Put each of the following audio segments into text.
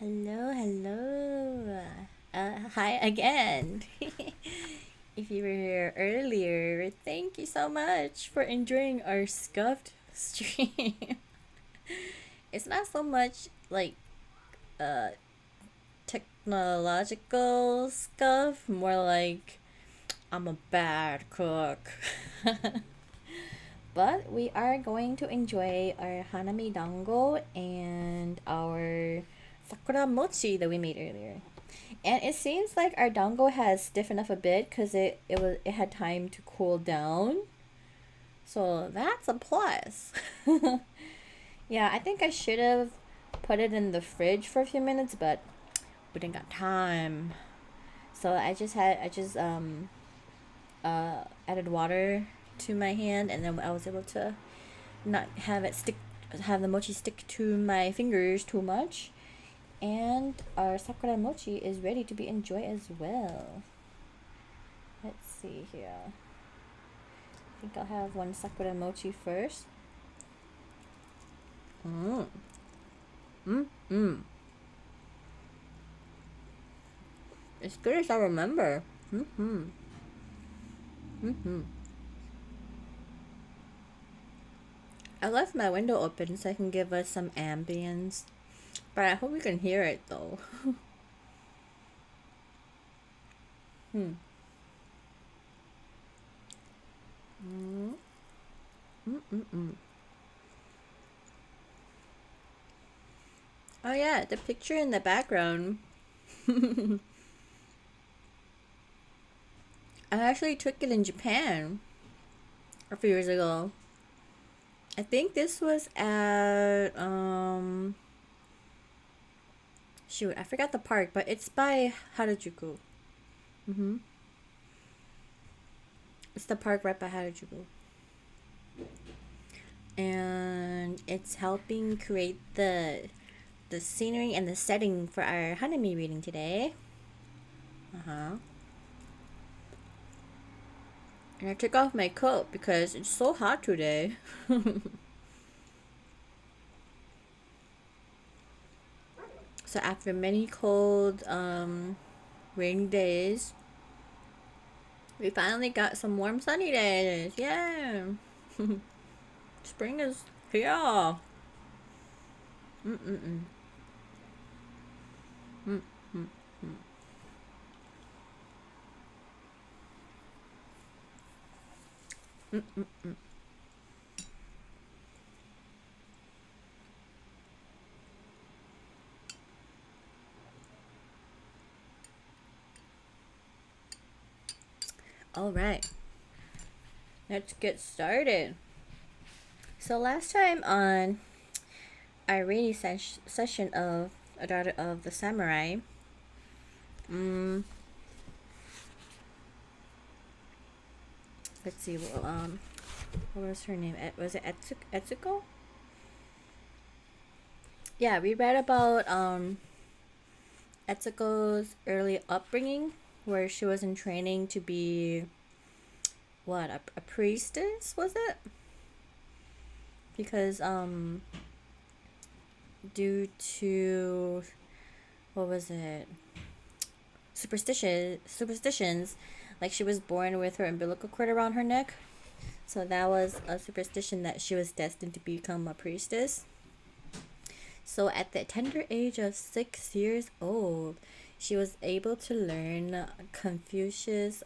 Hello, hello. Hi again. If you were here earlier, thank you so much for enjoying our scuffed stream. It's not so much like uh technological stuff, more like I'm a bad cook. But we are going to enjoy our hanami dango and our sakura mochi that we made earlier. And it seems like our dango has stiffened up a bit because it had time to cool down. So that's a plus. Yeah, I think I should have put it in the fridge for a few minutes, but we didn't got time. So I just added water to my hand, and then I was able to not have the mochi stick to my fingers too much. And our sakura mochi is ready to be enjoyed as well. Let's see here. I think I'll have one sakura mochi first. Mmm. Mmm. Mmm. As good as I remember. Mm-hmm. Mm-hmm. I left my window open so I can give us some ambience. But I hope you can hear it though. Hmm. Mm. Mm-mm-mm. Oh yeah, the picture in the background. I actually took it in Japan a few years ago. I think this was at shoot, I forgot the park, but it's by Harajuku. Mm-hmm. It's the park right by Harajuku. And it's helping create the scenery and the setting for our HANAMI reading today. Uh-huh. And I took off my coat because it's so hot today. So after many cold rainy days, we finally got some warm sunny days. Yeah. Spring is here. Mm-mm-mm. Mm-mm-mm. Mm-mm-mm. All right. Let's get started. So last time on our reading session of A Daughter of the Samurai, mm, let's see, what was her name? Was it Etsuko? Yeah, we read about Etsuko's early upbringing, where she was in training to be what, a priestess, was it? Because due to, what was it, superstitions, like she was born with her umbilical cord around her neck, so that was a superstition that she was destined to become a priestess. So at the tender age of 6 years old, she was able to learn Confucius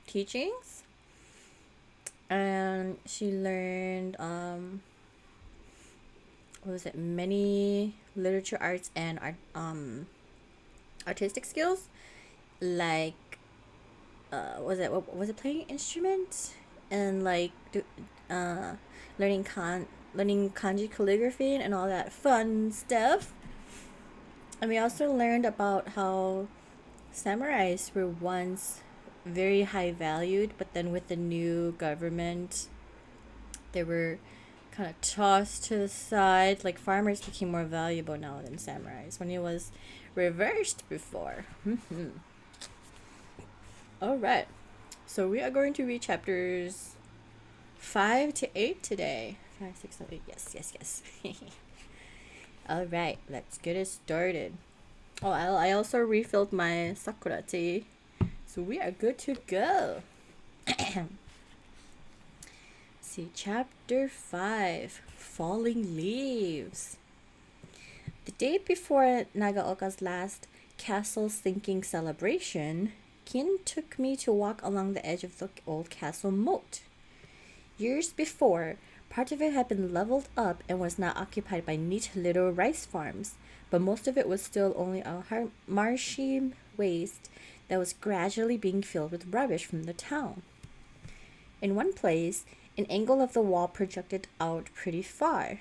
teachings, and she learned what was it, many literature arts and artistic skills, like was it playing instruments and like uh learning learning kanji calligraphy and all that fun stuff. And we also learned about how samurais were once very high valued, but then with the new government, they were kind of tossed to the side. Like farmers became more valuable now than samurais when it was reversed before. All right. So we are going to read chapters 5 to 8 today. 5, 6, 7, 8. Yes, yes, yes. Alright, let's get it started. Oh, I also refilled my sakura tea. So we are good to go. See, chapter 5 Falling Leaves. The day before Nagaoka's last castle sinking celebration, Kin took me to walk along the edge of the old castle moat. Years before, part of it had been leveled up and was now occupied by neat little rice farms, but most of it was still only a marshy waste that was gradually being filled with rubbish from the town. In one place, an angle of the wall projected out pretty far,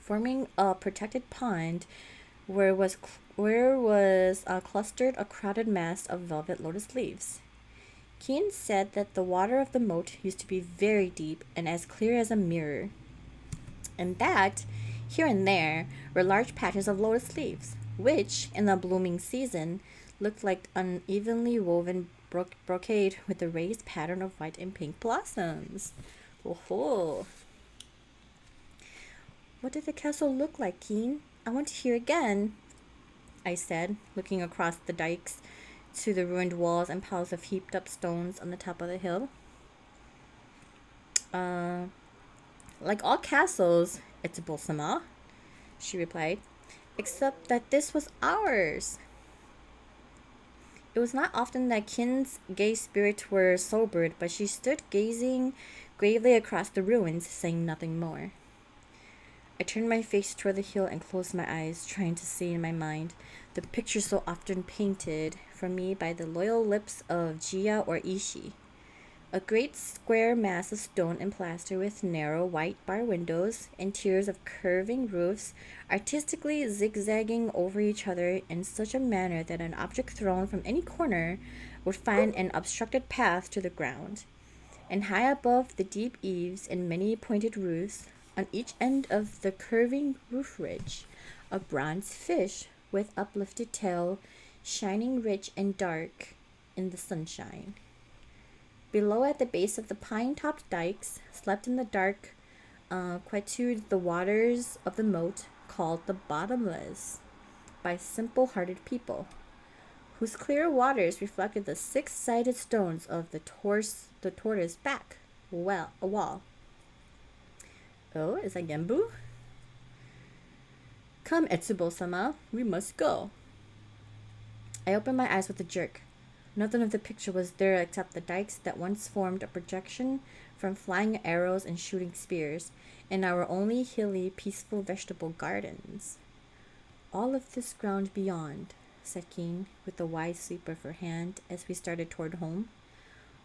forming a protected pond where was clustered a crowded mass of velvet lotus leaves. Keen said that the water of the moat used to be very deep and as clear as a mirror, and that, here and there, were large patches of lotus leaves, which, in the blooming season, looked like unevenly woven brocade with a raised pattern of white and pink blossoms. Oh, what did the castle look like, Keen? I want to hear again, I said, looking across the dikes to the ruined walls and piles of heaped up stones on the top of the hill. Like all castles, Etsubosama, she replied, except that this was ours. It was not often that Kin's gay spirits were sobered, but she stood gazing gravely across the ruins, saying nothing more. I turned my face toward the hill and closed my eyes, trying to see in my mind the picture so often painted for me by the loyal lips of Jia or Ishi. A great square mass of stone and plaster with narrow white bar windows and tiers of curving roofs, artistically zigzagging over each other in such a manner that an object thrown from any corner would find an obstructed path to the ground. And high above the deep eaves and many pointed roofs, on each end of the curving roof ridge, a bronze fish with uplifted tail, shining rich and dark in the sunshine. Below, at the base of the pine-topped dikes, slept in the dark quietude the waters of the moat called the bottomless by simple-hearted people, whose clear waters reflected the six-sided stones of the tortoise back wall. Oh, is that Genbu? Come, Etsubo-sama, we must go. I opened my eyes with a jerk. Nothing of the picture was there except the dikes that once formed a projection from flying arrows and shooting spears, and our only hilly, peaceful vegetable gardens. All of this ground beyond, said Keen, with a wide sweep of her hand as we started toward home,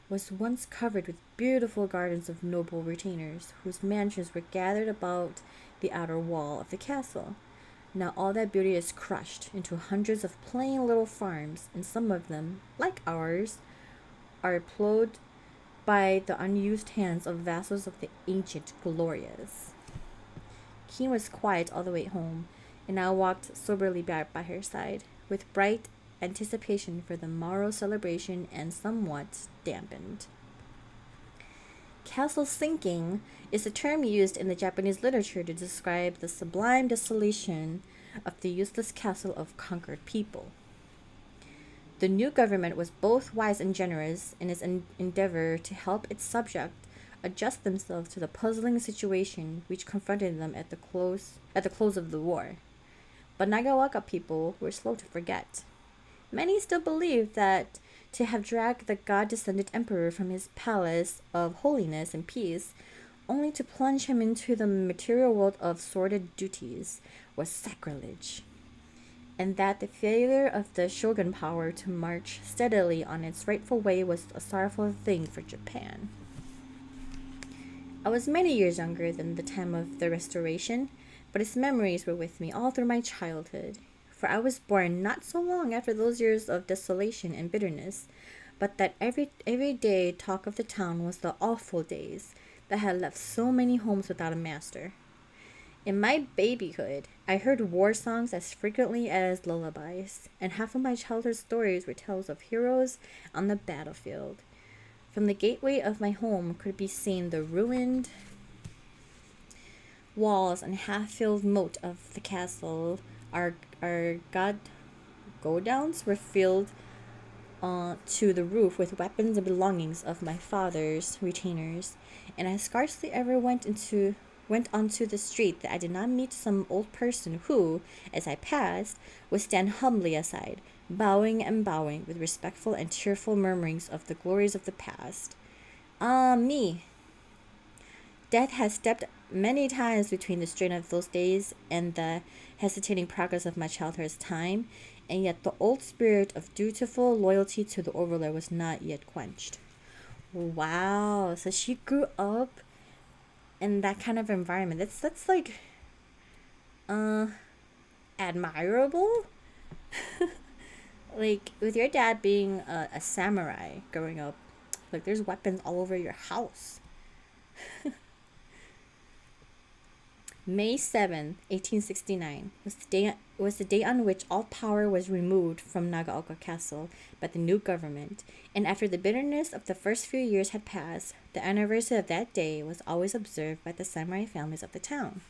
was once covered with beautiful gardens of noble retainers, whose mansions were gathered about the outer wall of the castle. Now all that beauty is crushed into hundreds of plain little farms, and some of them, like ours, are plowed by the unused hands of vassals of the ancient Glorias. Keen was quiet all the way home, and I walked soberly back by her side, with bright anticipation for the morrow's celebration and somewhat dampened. Castle sinking is a term used in the Japanese literature to describe the sublime desolation of the useless castle of conquered people. The new government was both wise and generous in its endeavor to help its subjects adjust themselves to the puzzling situation which confronted them at the close of the war. But Nagaoka people were slow to forget. Many still believed that to have dragged the god-descended emperor from his palace of holiness and peace, only to plunge him into the material world of sordid duties, was sacrilege, and that the failure of the shogun power to march steadily on its rightful way was a sorrowful thing for Japan. I was many years younger than the time of the Restoration, but its memories were with me all through my childhood. For I was born not so long after those years of desolation and bitterness, but that every day talk of the town was the awful days that had left so many homes without a master. In my babyhood, I heard war songs as frequently as lullabies, and half of my childhood stories were tales of heroes on the battlefield. From the gateway of my home could be seen the ruined walls and half-filled moat of the castle, our go downs were filled to the roof with weapons and belongings of my father's retainers, and I scarcely ever went onto the street that I did not meet some old person who, as I passed, would stand humbly aside, bowing and bowing with respectful and tearful murmurings of the glories of the past. Ah, me! Death has stepped many times between the strain of those days and the hesitating progress of my childhood's time, and yet the old spirit of dutiful loyalty to the overlord was not yet quenched. Wow, so she grew up in that kind of environment. That's like admirable. Like with your dad being a samurai growing up, like there's weapons all over your house. May 7th, 1869 was the day on which all power was removed from Nagaoka Castle by the new government, and after the bitterness of the first few years had passed, the anniversary of that day was always observed by the samurai families of the town.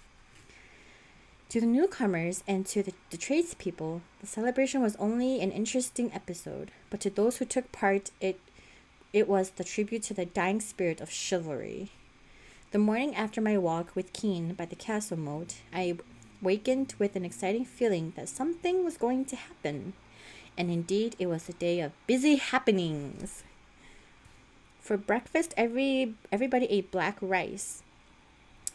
To the newcomers and to the tradespeople, the celebration was only an interesting episode, but to those who took part, it was the tribute to the dying spirit of chivalry. The morning after my walk with Keen by the castle moat, I wakened with an exciting feeling that something was going to happen. And indeed, it was a day of busy happenings. For breakfast, everybody ate black rice.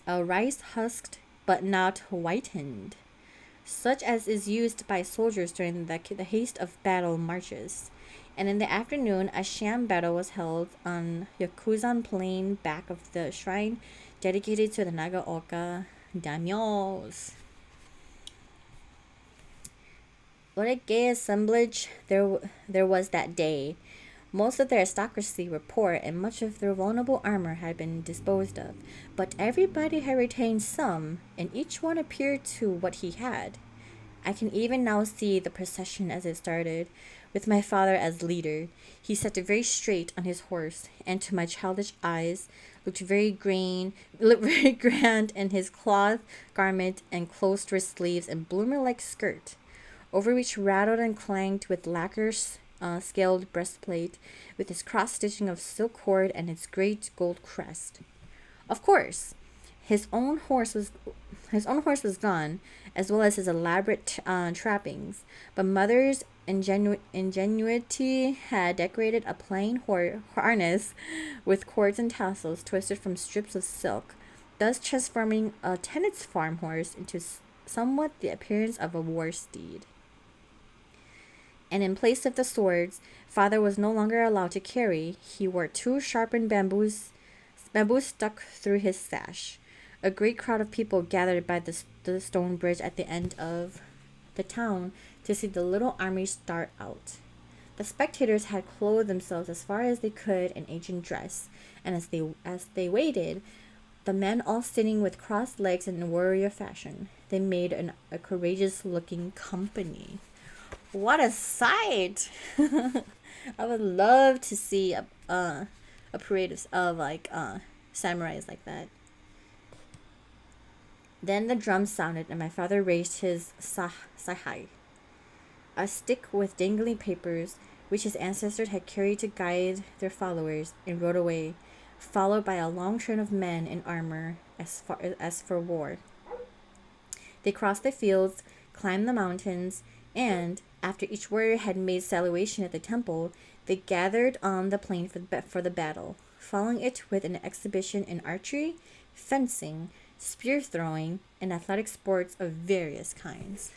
A rice husked but not whitened, such as is used by soldiers during the haste of battle marches. And in the afternoon, a sham battle was held on Yakuzan Plain back of the shrine dedicated to the Nagaoka daimyos. What a gay assemblage there was that day. Most of the aristocracy were poor, and much of their vulnerable armor had been disposed of. But everybody had retained some, and each one appeared to what he had. I can even now see the procession as it started, with my father as leader. He sat very straight on his horse, and to my childish eyes looked very grand in his cloth garment and closed wrist sleeves and bloomer-like skirt, over which rattled and clanged with lacquer scaled breastplate, with its cross-stitching of silk cord and its great gold crest. Of course, his own horse was gone, as well as his elaborate trappings, but mother's ingenuity had decorated a plain harness with cords and tassels twisted from strips of silk, thus transforming a tenant's farm horse into somewhat the appearance of a war steed. And in place of the swords father was no longer allowed to carry, he wore two sharpened bamboos stuck through his sash. A great crowd of people gathered by the stone bridge at the end of the town to see the little army start out. The spectators had clothed themselves as far as they could in ancient dress, and as they waited, the men all sitting with crossed legs in warrior fashion, they made a courageous-looking company. What a sight! I would love to see a parade of samurais like that. Then the drums sounded, and my father raised his sahai, a stick with dangling papers, which his ancestors had carried to guide their followers, and rode away, followed by a long train of men in armor as for war. They crossed the fields, climbed the mountains, and, after each warrior had made salutation at the temple, they gathered on the plain for the battle, following it with an exhibition in archery, fencing, spear throwing, and athletic sports of various kinds.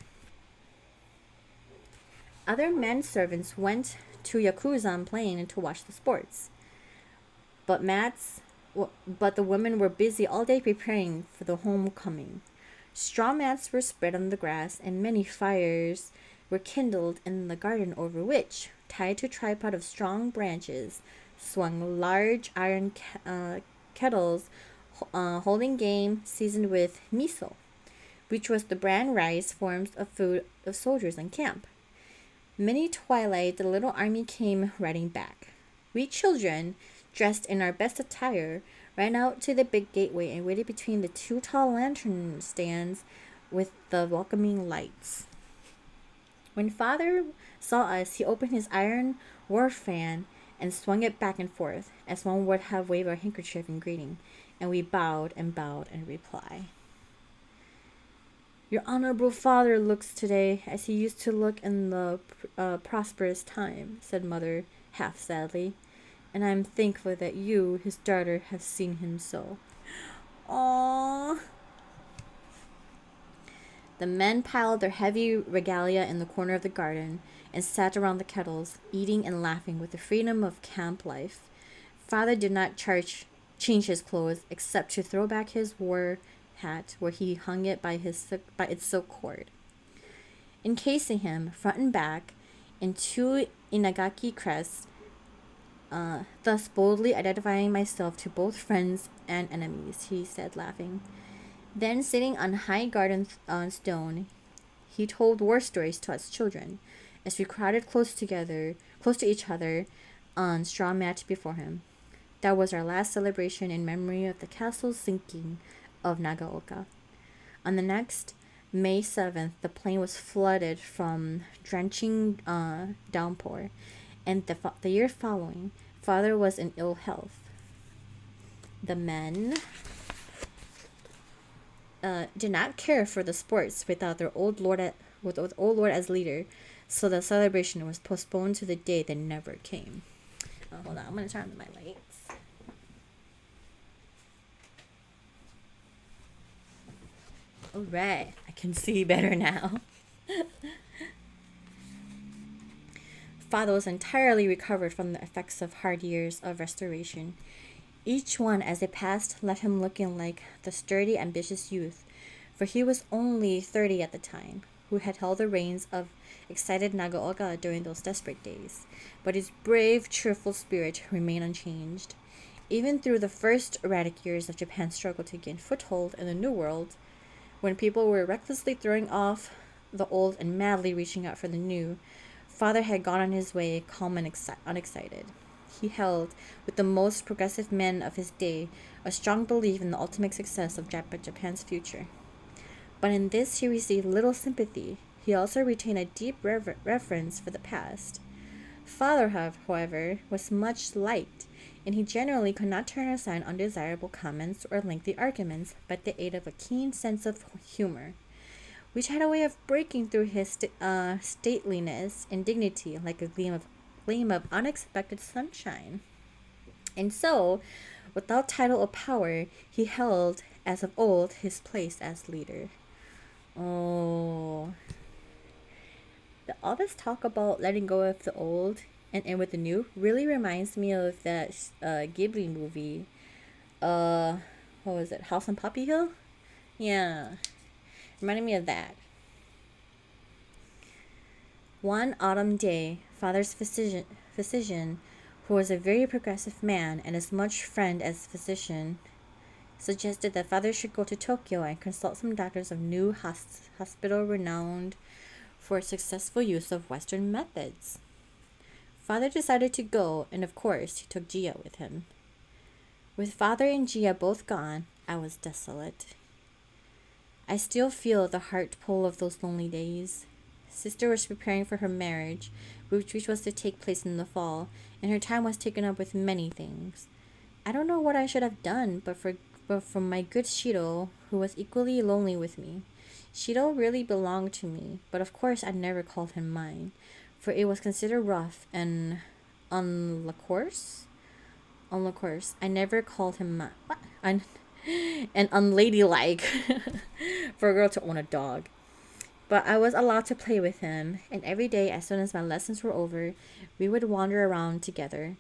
Other men servants went to Yakuzan Plain to watch the sports, but the women were busy all day preparing for the homecoming. Straw mats were spread on the grass, and many fires were kindled in the garden, over which, tied to a tripod of strong branches, swung large iron kettles holding game seasoned with miso, which was the bran rice forms of food of soldiers in camp. Many twilight, the little army came riding back. We children, dressed in our best attire, ran out to the big gateway and waited between the two tall lantern stands with the welcoming lights. When father saw us, he opened his iron war fan and swung it back and forth, as one would have waved a handkerchief in greeting, and we bowed and bowed in reply. Your honorable father looks today as he used to look in the prosperous time, said mother, half sadly, and I am thankful that you, his daughter, have seen him so. Aww. The men piled their heavy regalia in the corner of the garden and sat around the kettles, eating and laughing with the freedom of camp life. Father did not change his clothes except to throw back his war hat where he hung it by its silk cord. Encasing him, front and back, in two inagaki crests, thus boldly identifying myself to both friends and enemies, he said, laughing. Then, sitting on high garden stone, he told war stories to us children, as we crowded close to each other, on straw mats before him. That was our last celebration in memory of the castle's sinking of Nagaoka. On the next, May 7th, the plain was flooded from drenching downpour, and the year following, father was in ill health. The men did not care for the sports without their old lord as leader, so the celebration was postponed to the day that never came. Hold on, I'm gonna turn on my lights. All right, I can see better now. Father was entirely recovered from the effects of hard years of restoration. Each one, as it passed, left him looking like the sturdy, ambitious youth, for he was only 30 at the time, who had held the reins of excited Nagaoka during those desperate days. But his brave, cheerful spirit remained unchanged. Even through the first erratic years of Japan's struggle to gain foothold in the New World, when people were recklessly throwing off the old and madly reaching out for the new, father had gone on his way, calm and unexcited. He held, with the most progressive men of his day, a strong belief in the ultimate success of Japan's future. But in this he received little sympathy. He also retained a deep reverence for the past. Father, however, was much liked, and he generally could not turn aside undesirable comments or lengthy arguments by the aid of a keen sense of humor, which had a way of breaking through his stateliness and dignity like a gleam of unexpected sunshine. And so, without title or power, he held, as of old, his place as leader. Oh. All this talk about letting go of the old and in with the new really reminds me of that Ghibli movie. What was it? House on Poppy Hill? Yeah. Reminded me of that. One autumn day, father's physician, who was a very progressive man and as much friend as physician, suggested that father should go to Tokyo and consult some doctors of new hospital renowned for successful use of Western methods. Father decided to go, and of course, he took Gia with him. With father and Gia both gone, I was desolate. I still feel the heart pull of those lonely days. Sister was preparing for her marriage, which was to take place in the fall, and her time was taken up with many things. I don't know what I should have done, but for my good Shido, who was equally lonely with me. Shido really belonged to me, but of course I never called him mine, for it was considered rough and uncourse. I never called him and unladylike for a girl to own a dog. But I was allowed to play with him, and every day as soon as my lessons were over, we would wander around together.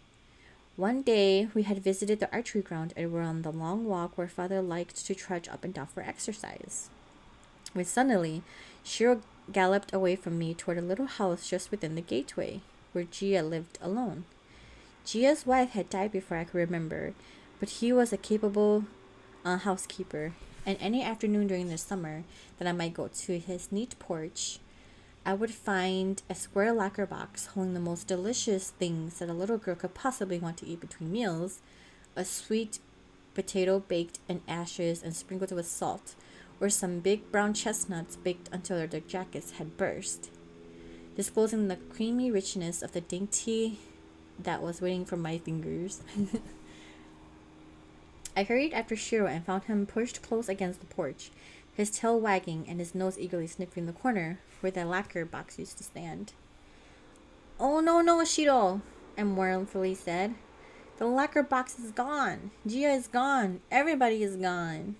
One day, we had visited the archery ground and were on the long walk where father liked to trudge up and down for exercise. When suddenly, Shiro galloped away from me toward a little house just within the gateway, where Gia lived alone. Gia's wife had died before I could remember, but he was a capable housekeeper, and any afternoon during the summer that I might go to his neat porch, I would find a square lacquer box holding the most delicious things that a little girl could possibly want to eat between meals, a sweet potato baked in ashes and sprinkled with salt, or some big brown chestnuts baked until their jackets had burst, disclosing the creamy richness of the dainty that was waiting for my fingers. I hurried after Shiro and found him pushed close against the porch, his tail wagging and his nose eagerly sniffing the corner where the lacquer box used to stand. "Oh no, Shiro," I mournfully said. "The lacquer box is gone. Gia is gone. Everybody is gone."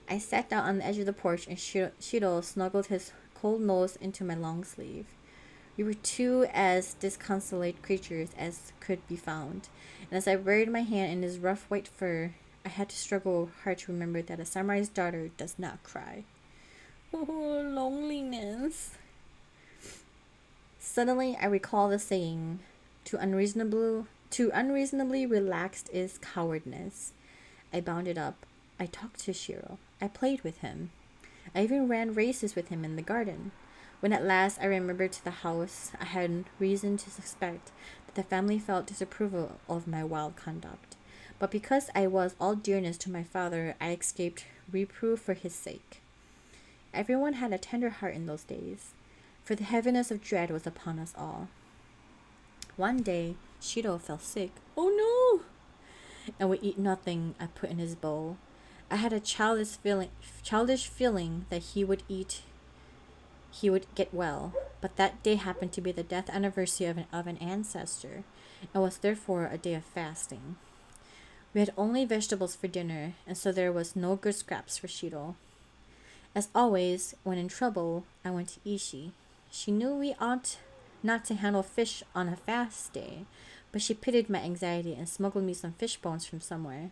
I sat down on the edge of the porch and Shiro snuggled his cold nose into my long sleeve. We were two as disconsolate creatures as could be found, and as I buried my hand in his rough white fur, I had to struggle hard to remember that a samurai's daughter does not cry. Oh, loneliness. Suddenly, I recall the saying, "Too unreasonably relaxed is cowardness." I bounded up. I talked to Shiro. I played with him. I even ran races with him in the garden. When at last I remembered to the house, I had reason to suspect that the family felt disapproval of my wild conduct. But because I was all dearness to my father, I escaped reproof for his sake. Everyone had a tender heart in those days, for the heaviness of dread was upon us all. One day, Shiro fell sick. Oh no! And would eat nothing I put in his bowl. I had a childish feeling that he would get well, but that day happened to be the death anniversary of an ancestor, and was therefore a day of fasting. We had only vegetables for dinner, and so there was no good scraps for Shiro. As always, when in trouble, I went to Ishi. She knew we ought not to handle fish on a fast day, but she pitied my anxiety and smuggled me some fish bones from somewhere.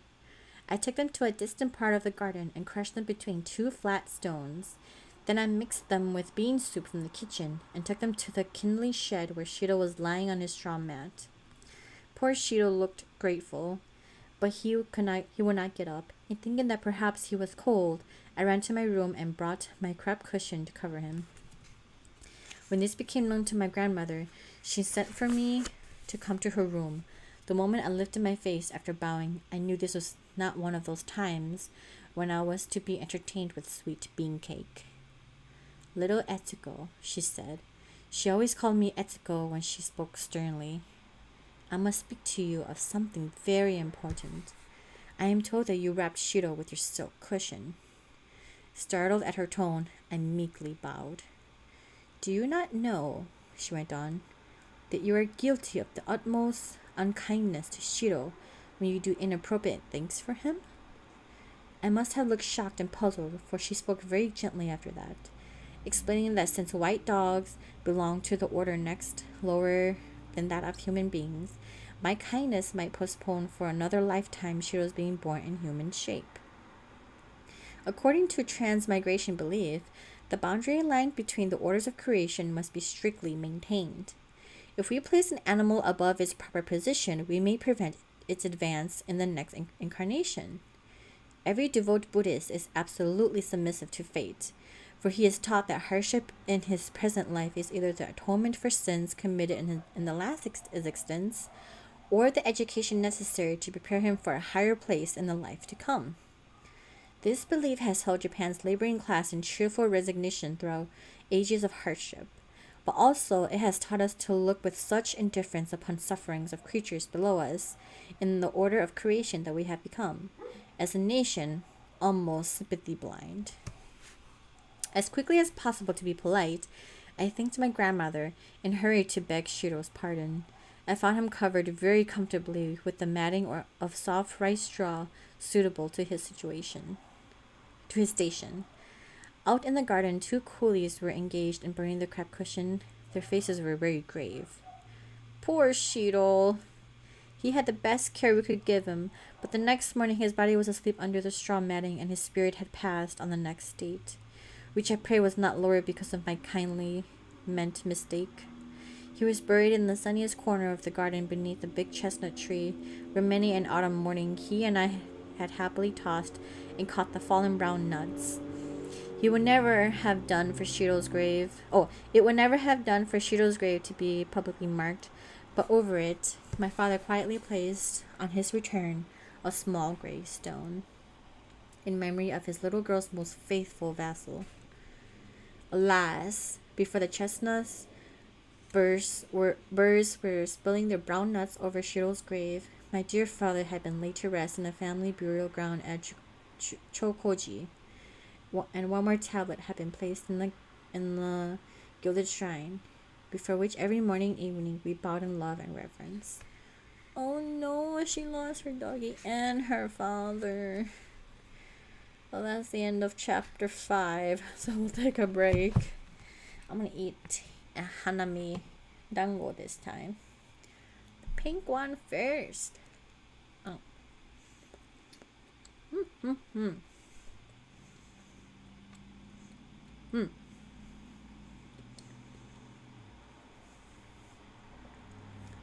I took them to a distant part of the garden and crushed them between two flat stones. Then I mixed them with bean soup from the kitchen and took them to the kindling shed where Shiro was lying on his straw mat. Poor Shiro looked grateful, but he would not get up, and thinking that perhaps he was cold, I ran to my room and brought my crepe cushion to cover him. When this became known to my grandmother, she sent for me to come to her room. The moment I lifted my face after bowing, I knew this was not one of those times when I was to be entertained with sweet bean cake. "Little Etsuko," she said. She always called me Etsuko when she spoke sternly. "I must speak to you of something very important. I am told that you wrapped Shiro with your silk cushion." Startled at her tone, I meekly bowed. "Do you not know," she went on, "that you are guilty of the utmost unkindness to Shiro when you do inappropriate things for him?" I must have looked shocked and puzzled, for she spoke very gently after that, explaining that since white dogs belong to the order next lower than that of human beings, my kindness might postpone for another lifetime Shiro's being born in human shape. According to transmigration belief, the boundary line between the orders of creation must be strictly maintained. If we place an animal above its proper position, we may prevent its advance in the next incarnation. Every devout Buddhist is absolutely submissive to fate, for he is taught that hardship in his present life is either the atonement for sins committed in the last existence, or the education necessary to prepare him for a higher place in the life to come. This belief has held Japan's laboring class in cheerful resignation throughout ages of hardship, but also it has taught us to look with such indifference upon sufferings of creatures below us in the order of creation that we have become, as a nation, almost sympathy blind. As quickly as possible to be polite, I thanked my grandmother and hurried to beg Shiro's pardon. I found him covered very comfortably with the matting of soft rice straw suitable to his station. Out in the garden, two coolies were engaged in burning the crepe cushion. Their faces were very grave. Poor Shiro! He had the best care we could give him, but the next morning his body was asleep under the straw matting and his spirit had passed on the next state, which I pray was not lowered because of my kindly meant mistake. He was buried in the sunniest corner of the garden beneath a big chestnut tree, where many an autumn morning he and I had happily tossed and caught the fallen brown nuts. It would never have done for Shiro's grave to be publicly marked, but over it, my father quietly placed, on his return, a small gravestone in memory of his little girl's most faithful vassal. Alas, before the chestnuts birds were spilling their brown nuts over Shiro's grave, my dear father had been laid to rest in the family burial ground at Chokoji, and one more tablet had been placed in the gilded shrine, before which every morning and evening we bowed in love and reverence. Oh no, she lost her doggy and her father. Well, that's the end of chapter 5, so we'll take a break. I'm gonna eat a HANAMI dango this time. The pink one first. Oh.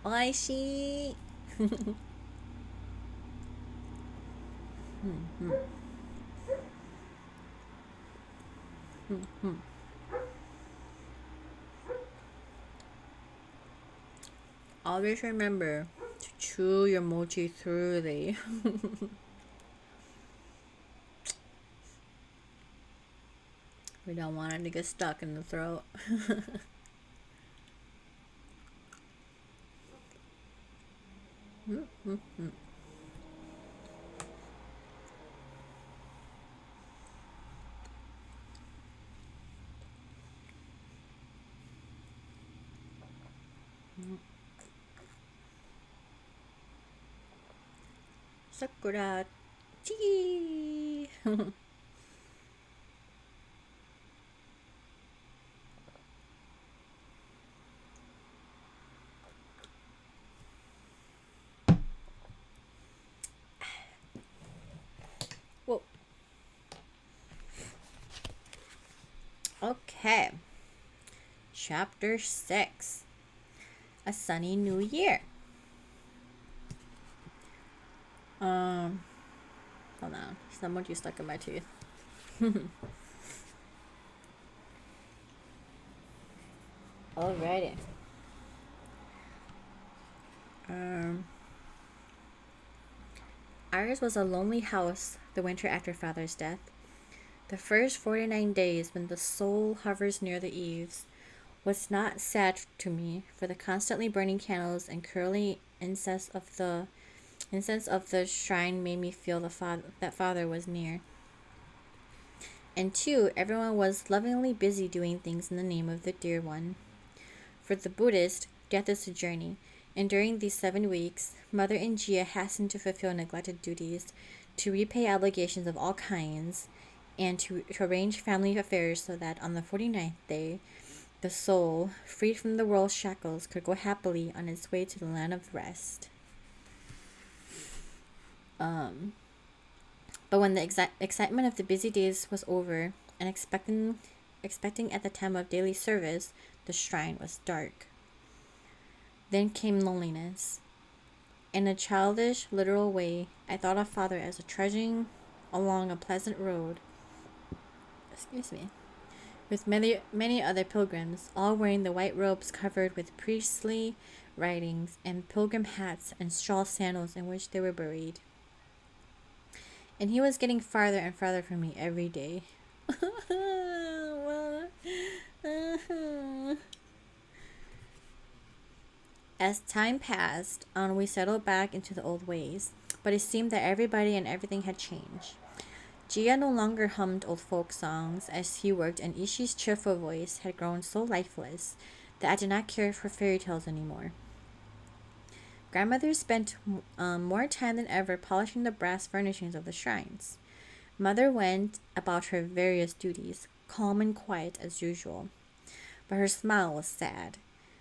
Oishi. Always remember to chew your mochi thoroughly. We don't want it to get stuck in the throat. Sakura. Chee. Whoa. Okay. Chapter 6. A Sunny New Year. Hold on. Some mochi stuck in my tooth. Alrighty. Ours was a lonely house the winter after father's death. The first 49 days when the soul hovers near the eaves was not sad to me, for the constantly burning candles and curling incense of the shrine made me feel that father was near. And 2, everyone was lovingly busy doing things in the name of the dear one. For the Buddhist, death is a journey, and during these 7 weeks, Mother and Jia hastened to fulfill neglected duties, to repay obligations of all kinds, and to arrange family affairs so that on the 49th day, the soul, freed from the world's shackles, could go happily on its way to the land of rest. But when the excitement of the busy days was over, and expecting at the time of daily service, the shrine was dark. Then came loneliness. In a childish, literal way, I thought of father as a trudging along a pleasant road. With many other pilgrims, all wearing the white robes covered with priestly writings and pilgrim hats and straw sandals in which they were buried. And he was getting farther and farther from me every day. As time passed on, we settled back into the old ways, but it seemed that everybody and everything had changed. Jia no longer hummed old folk songs as he worked, and Ishi's cheerful voice had grown so lifeless that I did not care for fairy tales anymore. Grandmother spent more time than ever polishing the brass furnishings of the shrines. Mother went about her various duties, calm and quiet as usual, but her smile was sad.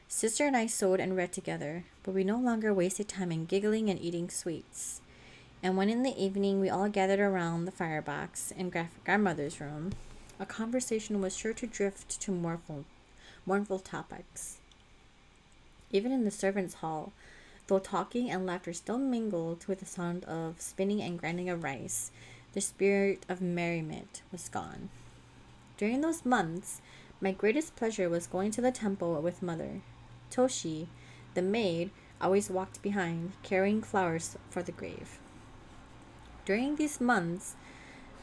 Sister and I sewed and read together, but we no longer wasted time in giggling and eating sweets. And when in the evening we all gathered around the firebox in grandmother's room, a conversation was sure to drift to mournful topics. Even in the servants' hall, though talking and laughter still mingled with the sound of spinning and grinding of rice, the spirit of merriment was gone. During those months, my greatest pleasure was going to the temple with mother. Toshi, the maid, always walked behind, carrying flowers for the grave. During these months,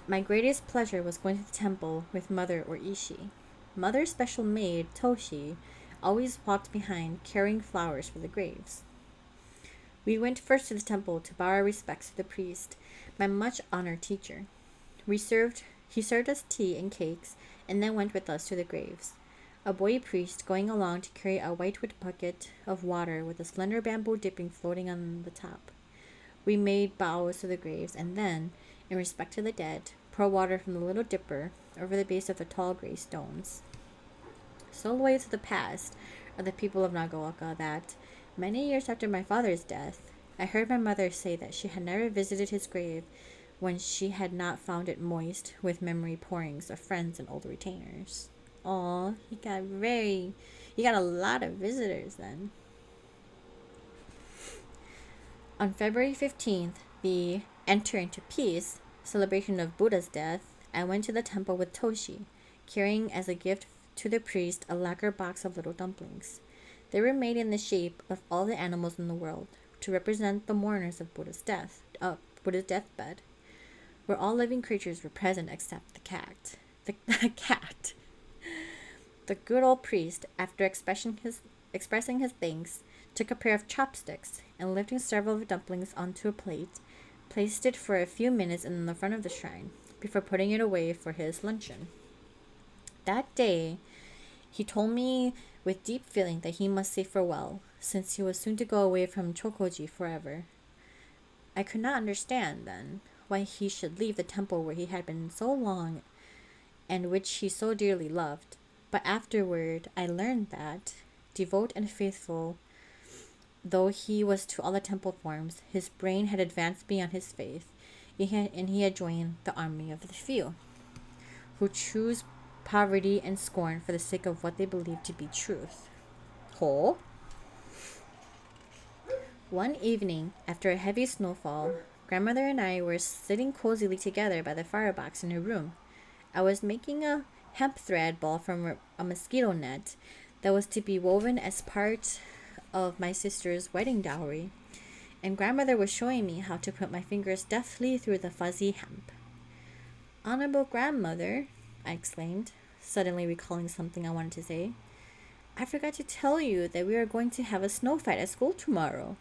my greatest pleasure was going to the temple with Mother or Ishi. Mother's special maid, Toshi, always walked behind, carrying flowers for the graves. We went first to the temple to bow our respects to the priest, my much honored teacher. He served us tea and cakes, and then went with us to the graves. A boy priest going along to carry a whitewood bucket of water with a slender bamboo dipping floating on the top. We made bows to the graves, and then, in respect to the dead, pour water from the little dipper over the base of the tall gray stones. So loyal to the past are the people of Nagaoka that, many years after my father's death, I heard my mother say that she had never visited his grave when she had not found it moist with memory pourings of friends and old retainers. Aw, he got a lot of visitors then. On February 15th, the Enter into Peace celebration of Buddha's death, I went to the temple with Toshi, carrying as a gift to the priest a lacquer box of little dumplings. They were made in the shape of all the animals in the world to represent the mourners of Buddha's deathbed, where all living creatures were present except the cat. The cat. The good old priest, after expressing his thanks, took a pair of chopsticks and, lifting several dumplings onto a plate, placed it for a few minutes in the front of the shrine before putting it away for his luncheon. That day, he told me with deep feeling that he must say farewell, since he was soon to go away from Chokoji forever. I could not understand, then, why he should leave the temple where he had been so long and which he so dearly loved. But afterward, I learned that, devout and faithful though he was to all the temple forms, his brain had advanced beyond his faith, and he had joined the army of the few, who choose poverty and scorn for the sake of what they believe to be truth. Ho? One evening, after a heavy snowfall, Grandmother and I were sitting cozily together by the firebox in her room. I was making a hemp thread ball from a mosquito net that was to be woven as part of my sister's wedding dowry, and Grandmother was showing me how to put my fingers deftly through the fuzzy hemp. "Honorable Grandmother," I exclaimed, suddenly recalling something I wanted to say, "I forgot to tell you that we are going to have a snow fight at school tomorrow.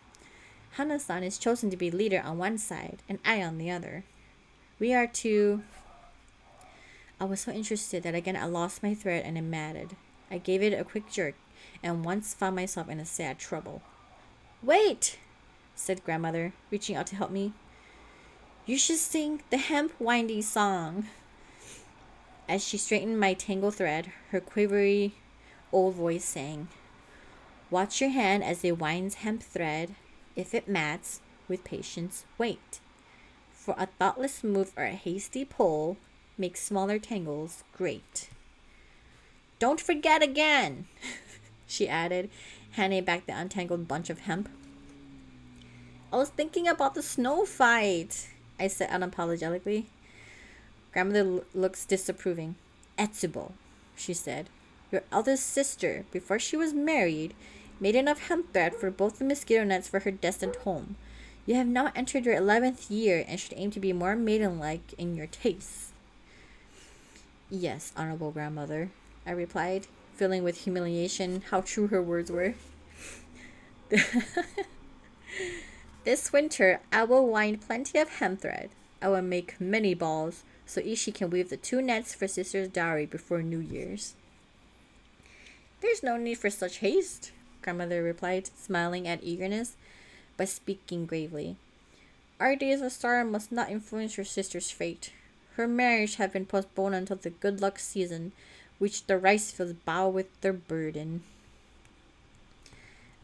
Hana-san is chosen to be leader on one side, and I on the other. We are to..." I was so interested that again I lost my thread and it matted. I gave it a quick jerk, and once found myself in a sad trouble. "Wait!" said Grandmother, reaching out to help me. "You should sing the hemp winding song." As she straightened my tangled thread, her quivery old voice sang, "Watch your hand as it winds hemp thread. If it mats, with patience wait. For a thoughtless move or a hasty pull makes smaller tangles great. Don't forget again," she added, handing back the untangled bunch of hemp. "I was thinking about the snow fight," I said unapologetically. Grandmother looks disapproving. "Etsubo," she said, "your eldest sister, before she was married, made enough hemp thread for both the mosquito nets for her destined home. You have now entered your 11th year and should aim to be more maidenlike in your tastes." "Yes, Honorable Grandmother," I replied, feeling with humiliation how true her words were. "This winter, I will wind plenty of hemp thread. I will make many balls, so Ishi can weave the 2 nets for sister's dowry before New Year's." "There's no need for such haste," Grandmother replied, smiling at eagerness, but speaking gravely. "Our days of sorrow must not influence your sister's fate. Her marriage had been postponed until the good luck season, which the rice fields bow with their burden."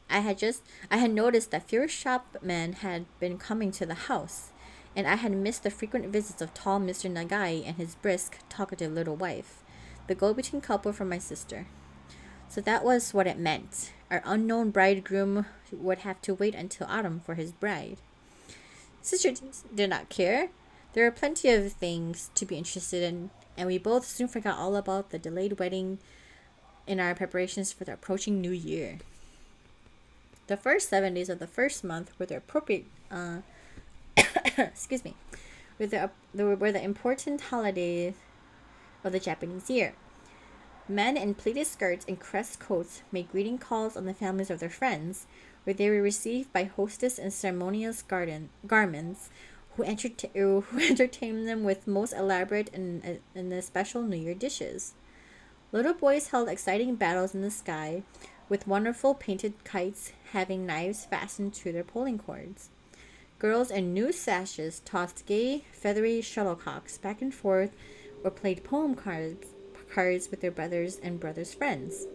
I had noticed that fewer shopmen had been coming to the house, and I had missed the frequent visits of tall Mr. Nagai and his brisk, talkative little wife, the go-between couple for my sister. So that was what it meant. Our unknown bridegroom would have to wait until autumn for his bride. Sister did not care. There were plenty of things to be interested in, and we both soon forgot all about the delayed wedding in our preparations for the approaching new year. The first 7 days of the first month were the appropriate were the important holidays of the Japanese year. Men in pleated skirts and crest coats made greeting calls on the families of their friends, where they were received by hostess in ceremonious garments, who entertained them with most elaborate and especial New Year dishes. Little boys held exciting battles in the sky, with wonderful painted kites having knives fastened to their pulling cords. Girls in new sashes tossed gay, feathery shuttlecocks back and forth or played poem cards with their brothers and brothers' friends.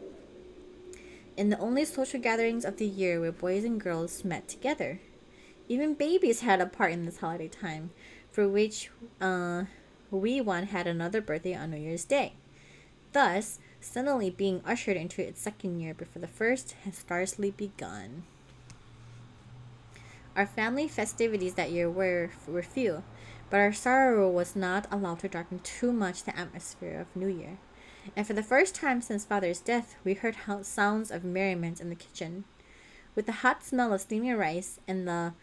In the only social gatherings of the year where boys and girls met together. Even babies had a part in this holiday time, for which we one had another birthday on New Year's Day. Thus, suddenly being ushered into its second year before the first had scarcely begun. Our family festivities that year were few, but our sorrow was not allowed to darken too much the atmosphere of New Year. And for the first time since father's death, we heard sounds of merriment in the kitchen. With the hot smell of steaming rice and the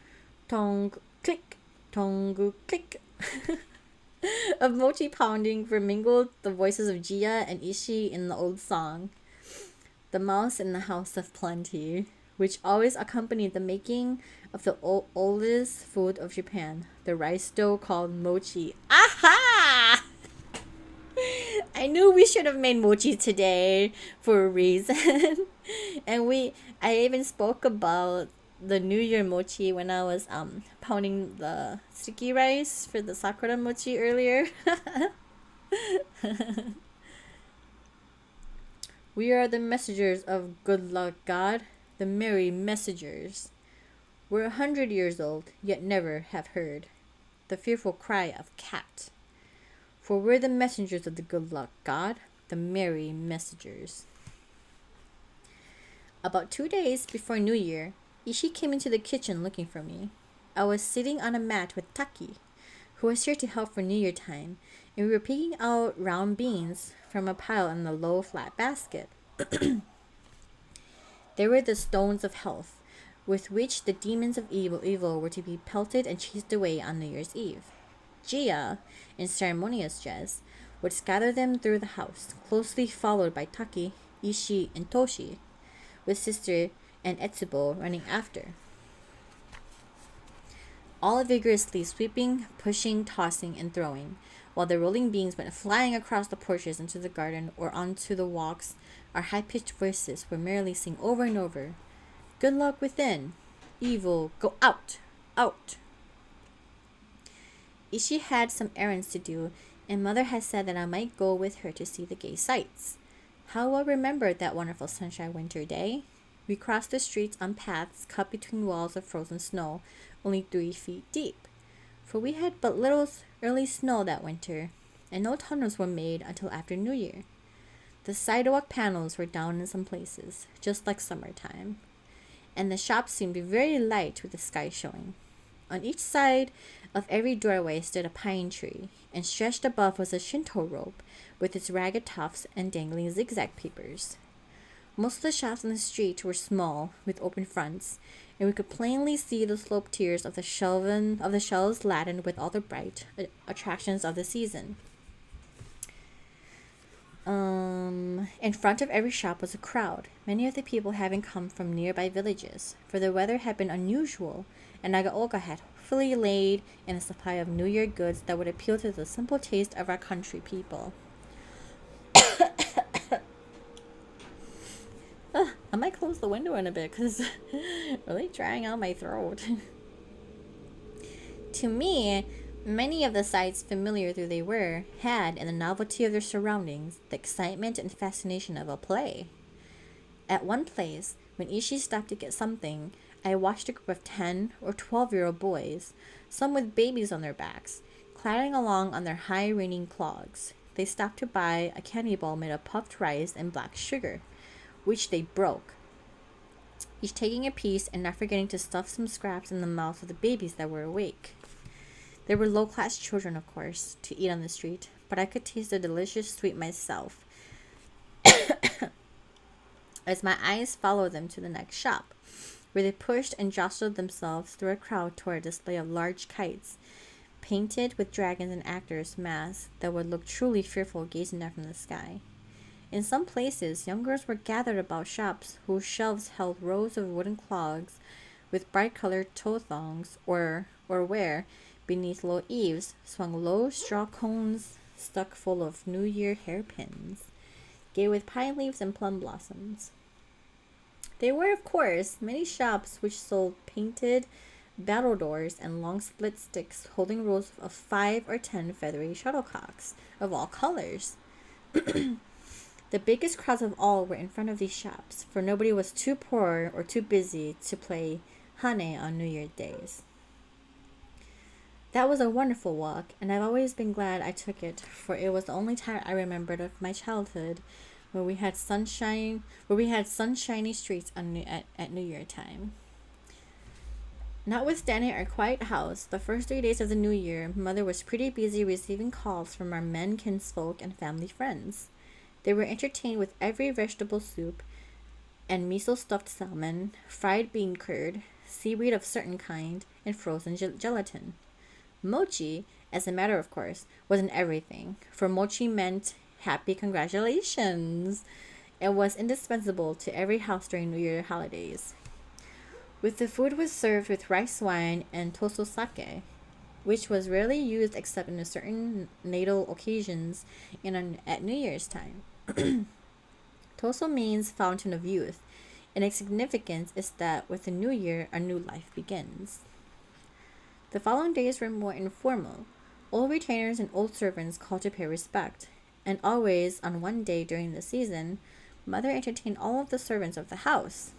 tong click, tongu click of mochi pounding were mingled the voices of Gia and Ishi in the old song, The Mouse in the House of Plenty, which always accompanied the making of the oldest food of Japan, the rice dough called mochi. Aha! I knew we should have made mochi today for a reason. And I even spoke about the New Year mochi when I was pounding the sticky rice for the sakura mochi earlier. We are the messengers of good luck, God, the merry messengers. We're 100 years old, yet never have heard the fearful cry of cat. For we're the messengers of the good luck, God, the merry messengers. About 2 days before New Year, Ishi came into the kitchen looking for me. I was sitting on a mat with Taki, who was here to help for New Year time, and we were picking out round beans from a pile in the low flat basket. They were the stones of health, with which the demons of evil were to be pelted and chased away on New Year's Eve. Gia, in ceremonious dress, would scatter them through the house, closely followed by Taki, Ishi, and Toshi, with sister and Etsubo running after, all vigorously sweeping, pushing, tossing, and throwing, while the rolling beans went flying across the porches into the garden or onto the walks. Our high-pitched voices would merrily sing over and over, "Good luck within, evil go out, out." Ishi had some errands to do, and mother had said that I might go with her to see the gay sights. How well remembered that wonderful sunshine winter day. We crossed the streets on paths cut between walls of frozen snow, only 3 feet deep. For we had but little early snow that winter, and no tunnels were made until after New Year. The sidewalk panels were down in some places, just like summertime, and the shops seemed very light with the sky showing. On each side of every doorway stood a pine tree, and stretched above was a Shinto rope with its ragged tops and dangling zigzag papers. Most of the shops on the street were small, with open fronts, and we could plainly see the sloped tiers of the shelves laden with all the bright attractions of the season. In front of every shop was a crowd, many of the people having come from nearby villages, for the weather had been unusual, and Nagaoka had hopefully laid in a supply of New Year goods that would appeal to the simple taste of our country people. I might close the window in a bit because really drying out my throat. To me, many of the sights, familiar though they were, had, in the novelty of their surroundings, the excitement and fascination of a play. At one place, when Ishi stopped to get something, I watched a group of 10 or 12-year-old boys, some with babies on their backs, clattering along on their high-reining clogs. They stopped to buy a candy ball made of puffed rice and black sugar, which they broke, each taking a piece and not forgetting to stuff some scraps in the mouths of the babies that were awake. There were low-class children, of course, to eat on the street, but I could taste the delicious sweet myself as my eyes followed them to the next shop, where they pushed and jostled themselves through a crowd toward a display of large kites painted with dragons and actors' masks that would look truly fearful gazing down from the sky. In some places, young girls were gathered about shops whose shelves held rows of wooden clogs with bright-colored toe thongs, or where, beneath low eaves, swung low straw cones stuck full of New Year hairpins, gay with pine leaves and plum blossoms. There were, of course, many shops which sold painted battledores and long split sticks holding rows of 5 or 10 feathery shuttlecocks of all colors. The biggest crowds of all were in front of these shops, for nobody was too poor or too busy to play hane on New Year's days. That was a wonderful walk, and I've always been glad I took it, for it was the only time I remembered of my childhood where we had sunshiny streets at New Year time. Notwithstanding our quiet house, the first 3 days of the New Year, Mother was pretty busy receiving calls from our men kinsfolk and family friends. They were entertained with every vegetable soup and miso stuffed salmon, fried bean curd, seaweed of certain kind, and frozen gelatin. Mochi, as a matter of course, was in everything, for mochi meant happy congratulations. It was indispensable to every house during New Year holidays. With the food was served with rice wine and toso sake, which was rarely used except in certain natal occasions at New Year's time. Toso means fountain of youth, and its significance is that with the new year, a new life begins. The following days were more informal. Old retainers and old servants called to pay respect, and always, on one day during the season, Mother entertained all of the servants of the house.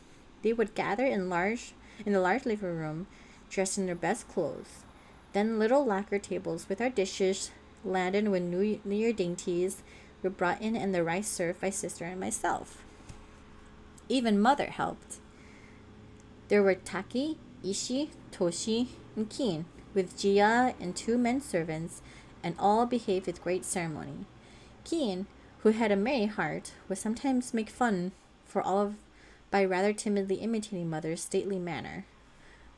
They would gather in the large living room, dressed in their best clothes. Then little lacquer tables with our dishes, laden with New Year dainties, were brought in and the rice served by sister and myself. Even Mother helped. There were Taki, Ishi, Toshi, and Kin, with Jia and 2 men servants, and all behaved with great ceremony. Kin, who had a merry heart, would sometimes make fun by rather timidly imitating Mother's stately manner.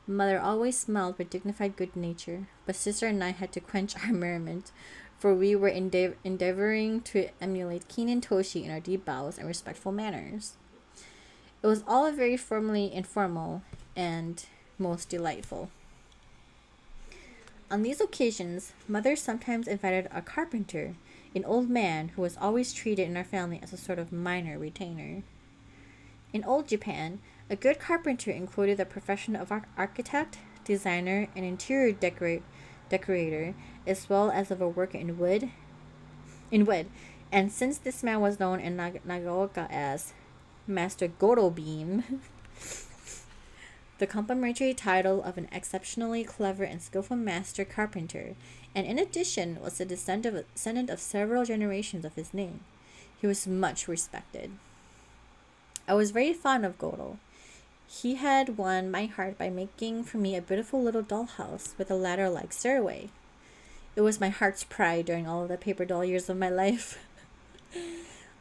Mother always smiled with dignified good nature, but sister and I had to quench our merriment, for we were endeavoring to emulate Kin and Toshi in our deep bows and respectful manners. It was all very formally informal and most delightful. On these occasions, Mother sometimes invited a carpenter, an old man who was always treated in our family as a sort of minor retainer. In old Japan, a good carpenter included the profession of architect, designer, and interior decorator, as well as of a worker in wood. And since this man was known in Nagaoka as Master Goro Beam, the complimentary title of an exceptionally clever and skillful master carpenter, and in addition was the descendant of several generations of his name. He was much respected. I was very fond of Goro. He had won my heart by making for me a beautiful little dollhouse with a ladder-like stairway. It was my heart's pride during all of the paper doll years of my life.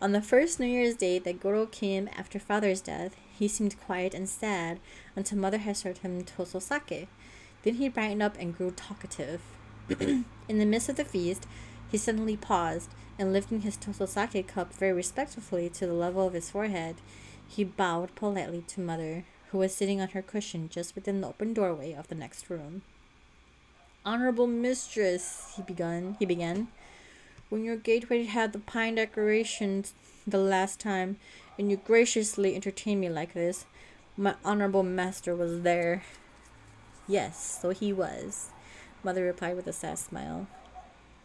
On the first New Year's Day that Goro came after Father's death, he seemed quiet and sad until Mother had served him toso sake. Then he brightened up and grew talkative. In the midst of the feast, he suddenly paused, and lifting his toso sake cup very respectfully to the level of his forehead, he bowed politely to Mother, who was sitting on her cushion just within the open doorway of the next room. "Honorable mistress," he began, "when your gateway had the pine decorations the last time, and you graciously entertained me like this, my honorable master was there." "Yes, so he was," Mother replied with a sad smile.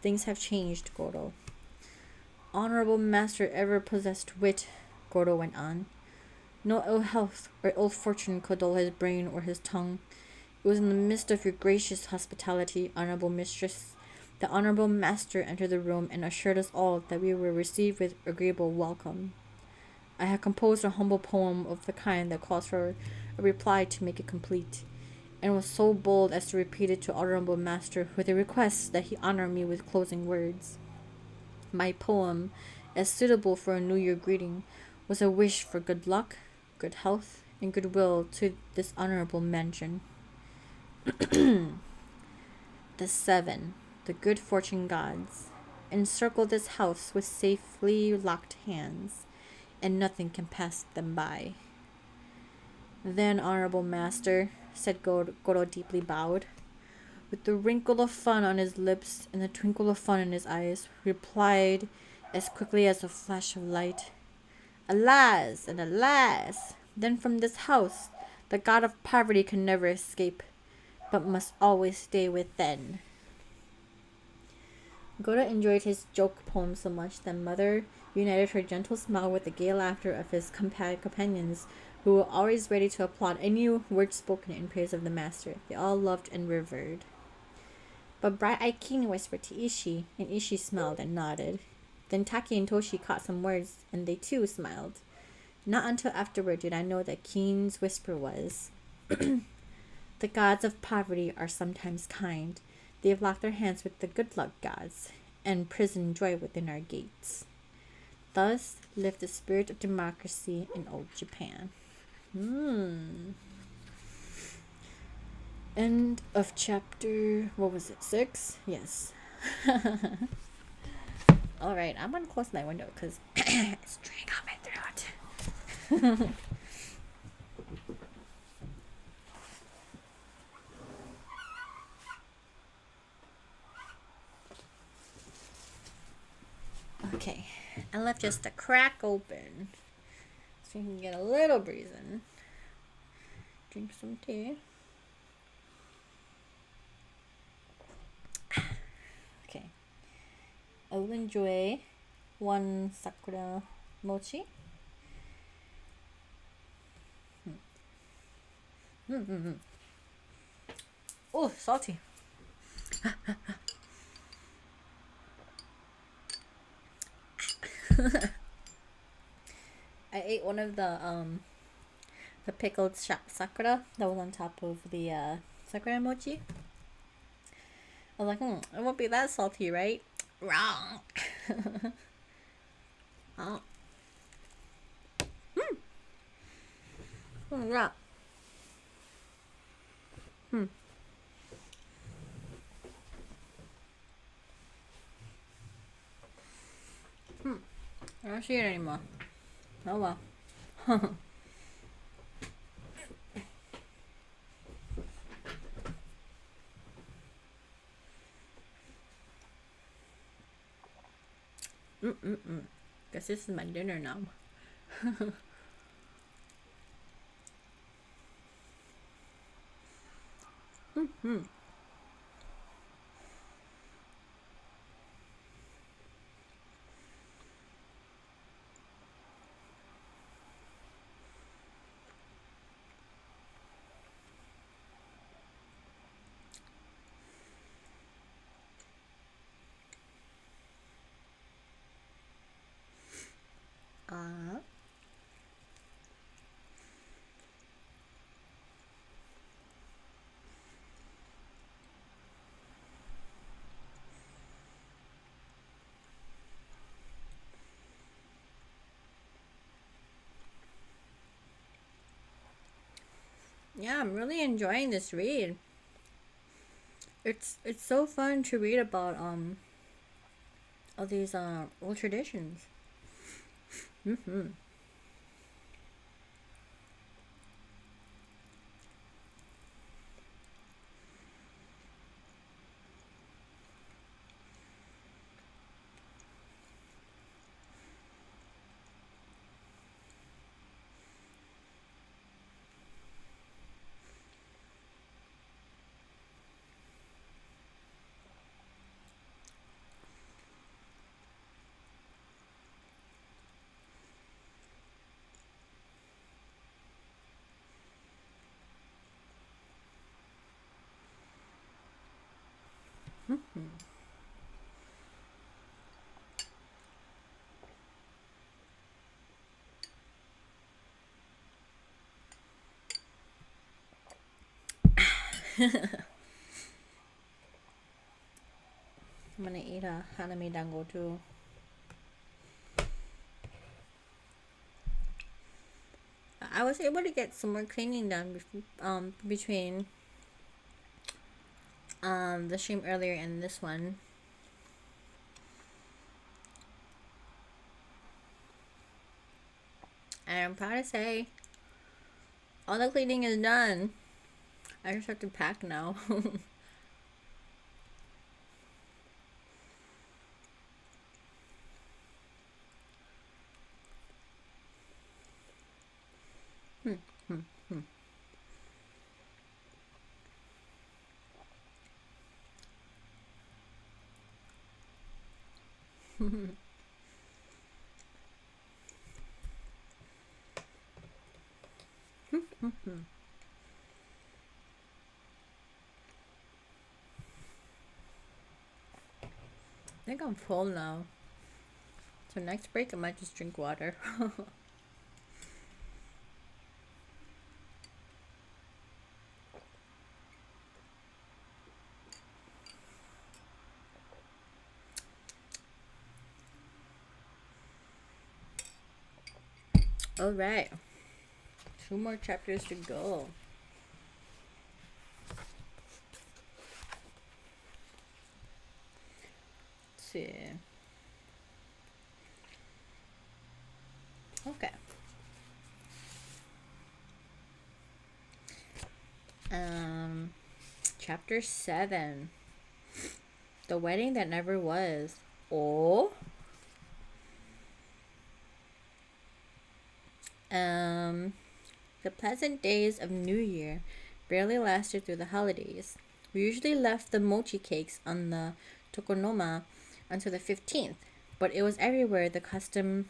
"Things have changed, Goro." "Honorable master ever possessed wit," Goro went on. "No ill health or ill fortune could dull his brain or his tongue. It was in the midst of your gracious hospitality, honorable mistress, the honorable master entered the room and assured us all that we were received with agreeable welcome. I had composed a humble poem of the kind that calls for a reply to make it complete, and was so bold as to repeat it to honorable master with a request that he honor me with closing words. My poem, as suitable for a New Year greeting, was a wish for good luck, good health, and goodwill to this honorable mansion." The The seven, the good fortune gods, encircle this house with safely locked hands, and nothing can pass them by. Then, honorable master, said Goro deeply bowed, with the wrinkle of fun on his lips and the twinkle of fun in his eyes, replied as quickly as a flash of light, Alas and alas! Then from this house the god of poverty can never escape, but must always stay within. Goro enjoyed his joke poem so much that Mother united her gentle smile with the gay laughter of his companions, who were always ready to applaud any word spoken in praise of the master. They all loved and revered. But Bright-Eyed King whispered to Ishii, and Ishii smiled and nodded. Then Taki and Toshi caught some words, and they too smiled. Not until afterward did I know that Keen's whisper was, The gods of poverty are sometimes kind. They have locked their hands with the good luck gods, and prison joy within our gates. Thus lived the spirit of democracy in old Japan. End of chapter, what was it, 6? Yes. Alright, I'm gonna close my window because it's draining out my throat. Okay, I left just a crack open so you can get a little breeze in. Drink some tea. Okay, I will enjoy one sakura mochi. Oh, salty. I ate one of the pickled sakura that was on top of the sakura mochi. I was like, it won't be that salty, right? Wrong. Oh. Oh, yeah. I don't see it anymore. Oh well. Guess this is my dinner now. Yeah, I'm really enjoying this read. It's so fun to read about all these old traditions. I'm gonna eat a HANAMI dango too. I was able to get some more cleaning done between the stream earlier and this one. And I'm proud to say all the cleaning is done. I just have to pack now. I think I'm full now. So next break I might just drink water. Alright. 2 more chapters to go. Let's see. Okay. Chapter 7. The wedding that never was. Oh. The pleasant days of New Year barely lasted through the holidays. We usually left the mochi cakes on the tokonoma until the 15th, but it was everywhere the custom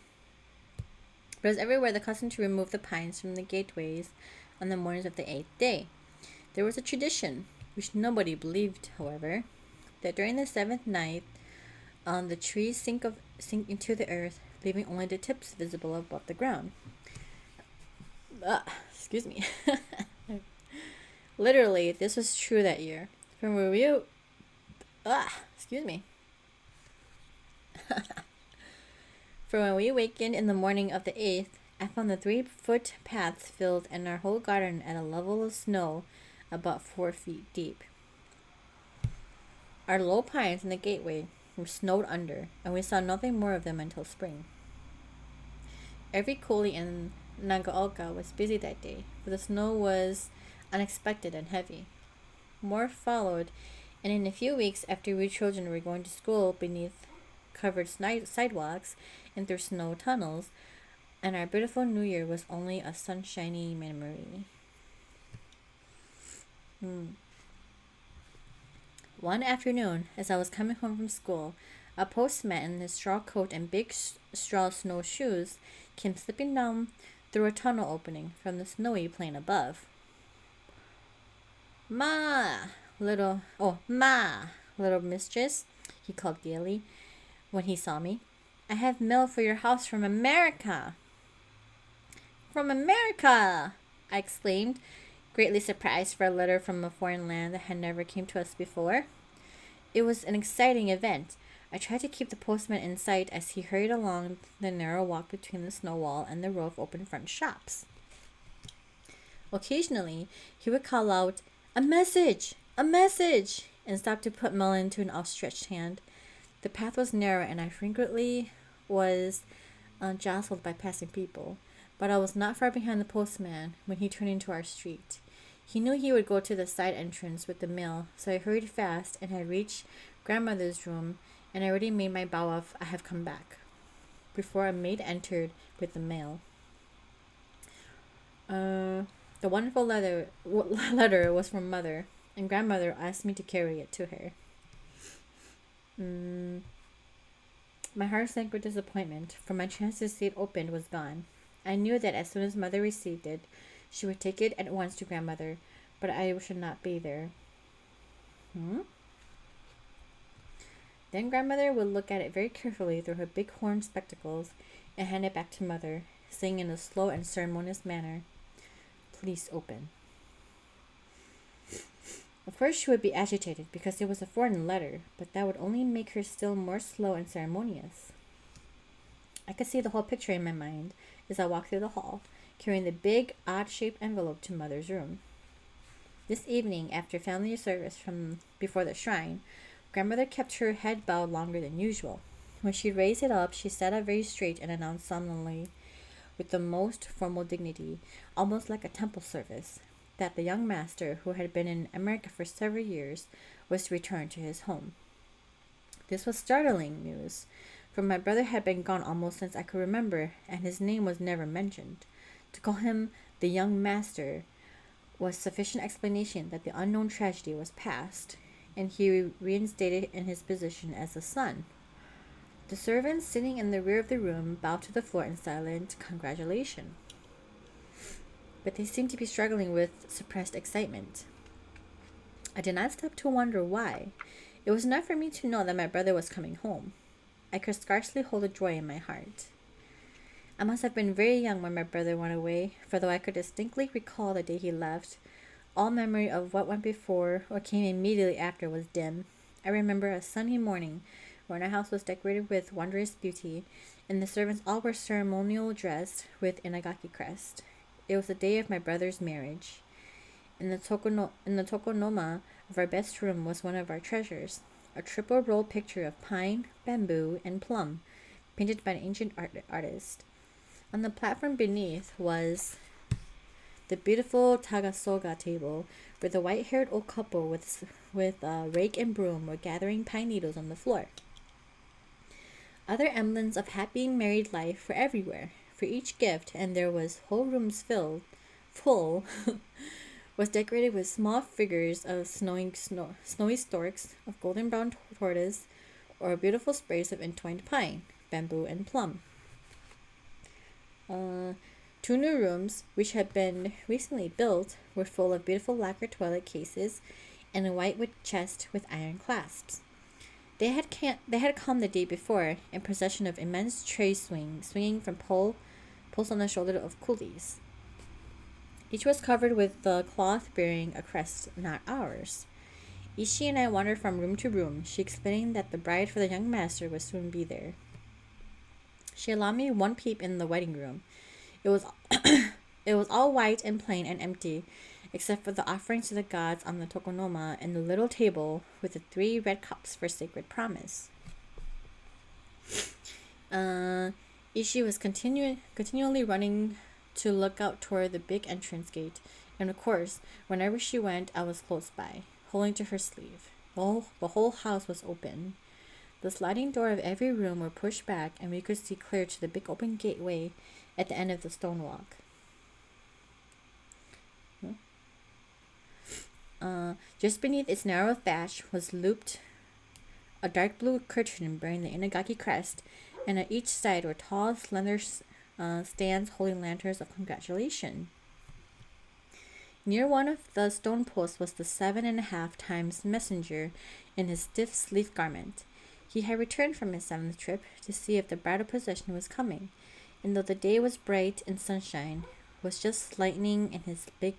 to remove the pines from the gateways on the mornings of the 8th day. There was a tradition, which nobody believed, however, that during the 7th night, the trees sink into the earth, leaving only the tips visible above the ground. Excuse me. Literally, this was true that year. From where we... excuse me. From when we awakened in the morning of the 8th, I found the 3-foot paths filled and our whole garden at a level of snow about 4 feet deep. Our low pines in the gateway were snowed under, and we saw nothing more of them until spring. Every koli in Nagaoka was busy that day, for the snow was unexpected and heavy. More followed, and in a few weeks after we children were going to school beneath covered sidewalks and through snow tunnels, and our beautiful New Year was only a sunshiny memory. One afternoon, as I was coming home from school, a postman in his straw coat and big straw snowshoes came slipping down through a tunnel opening from the snowy plain above. Ma, little mistress, he called gaily when he saw me. I have mail for your house from America. From America, I exclaimed, greatly surprised for a letter from a foreign land that had never came to us before. It was an exciting event. I tried to keep the postman in sight as he hurried along the narrow walk between the snow wall and the row of open front shops. Occasionally, he would call out, "A message! A message!" and stop to put mail into an outstretched hand. The path was narrow and I frequently was jostled by passing people, but I was not far behind the postman when he turned into our street. He knew he would go to the side entrance with the mail, so I hurried fast and had reached grandmother's room and already made my bow of "I have come back" before a maid entered with the mail. The wonderful letter was from Mother, and grandmother asked me to carry it to her. My heart sank with disappointment, for my chance to see it opened was gone. I knew that as soon as Mother received it, she would take it at once to grandmother, but I should not be there. Then grandmother would look at it very carefully through her big horn spectacles and hand it back to Mother, saying in a slow and ceremonious manner, "Please open." At first she would be agitated because it was a foreign letter, but that would only make her still more slow and ceremonious. I could see the whole picture in my mind as I walked through the hall, carrying the big, odd-shaped envelope to Mother's room. This evening, after family service from before the shrine, grandmother kept her head bowed longer than usual. When she raised it up, she sat up very straight and announced solemnly, with the most formal dignity, almost like a temple service, that the young master, who had been in America for several years, was to return to his home. This was startling news, for my brother had been gone almost since I could remember, and his name was never mentioned. To call him the young master was sufficient explanation that the unknown tragedy was past, and he reinstated in his position as a son. The servants sitting in the rear of the room bowed to the floor in silent congratulation, but they seemed to be struggling with suppressed excitement. I did not stop to wonder why. It was enough for me to know that my brother was coming home. I could scarcely hold the joy in my heart. I must have been very young when my brother went away, for though I could distinctly recall the day he left, all memory of what went before or came immediately after was dim. I remember a sunny morning when our house was decorated with wondrous beauty, and the servants all were ceremonial dressed with inagaki crest. It was the day of my brother's marriage. In the tokonoma of our best room was one of our treasures, a triple roll picture of pine, bamboo, and plum, painted by an ancient artist. On the platform beneath was the beautiful tagasoga table, where the white-haired old couple with rake and broom were gathering pine needles on the floor. Other emblems of happy married life were everywhere, for each gift, and there was whole rooms full, was decorated with small figures of snowy storks, of golden brown tortoise, or beautiful sprays of entwined pine, bamboo, and plum. Two new rooms, which had been recently built, were full of beautiful lacquer toilet cases and a whitewood chest with iron clasps. They had come the day before in possession of immense tray swinging from poles on the shoulder of coolies. Each was covered with the cloth bearing a crest not ours. Ishi and I wandered from room to room, she explaining that the bride for the young master would soon be there. She allowed me one peep in the wedding room. It was it was all white and plain and empty, except for the offerings to the gods on the tokonoma and the little table with the 3 red cups for sacred promise. Ishi was continually running to look out toward the big entrance gate, and of course, whenever she went, I was close by, holding to her sleeve. The whole house was open. The sliding door of every room were pushed back, and we could see clear to the big open gateway at the end of the stone walk. Just beneath its narrow thatch was looped a dark blue curtain bearing the inagaki crest, and at each side were tall, slender stands holding lanterns of congratulation. Near one of the stone posts was the 7.5 times messenger in his stiff-sleeved garment. He had returned from his 7th trip to see if the bridal procession was coming, and though the day was bright and sunshine, was just lighting his big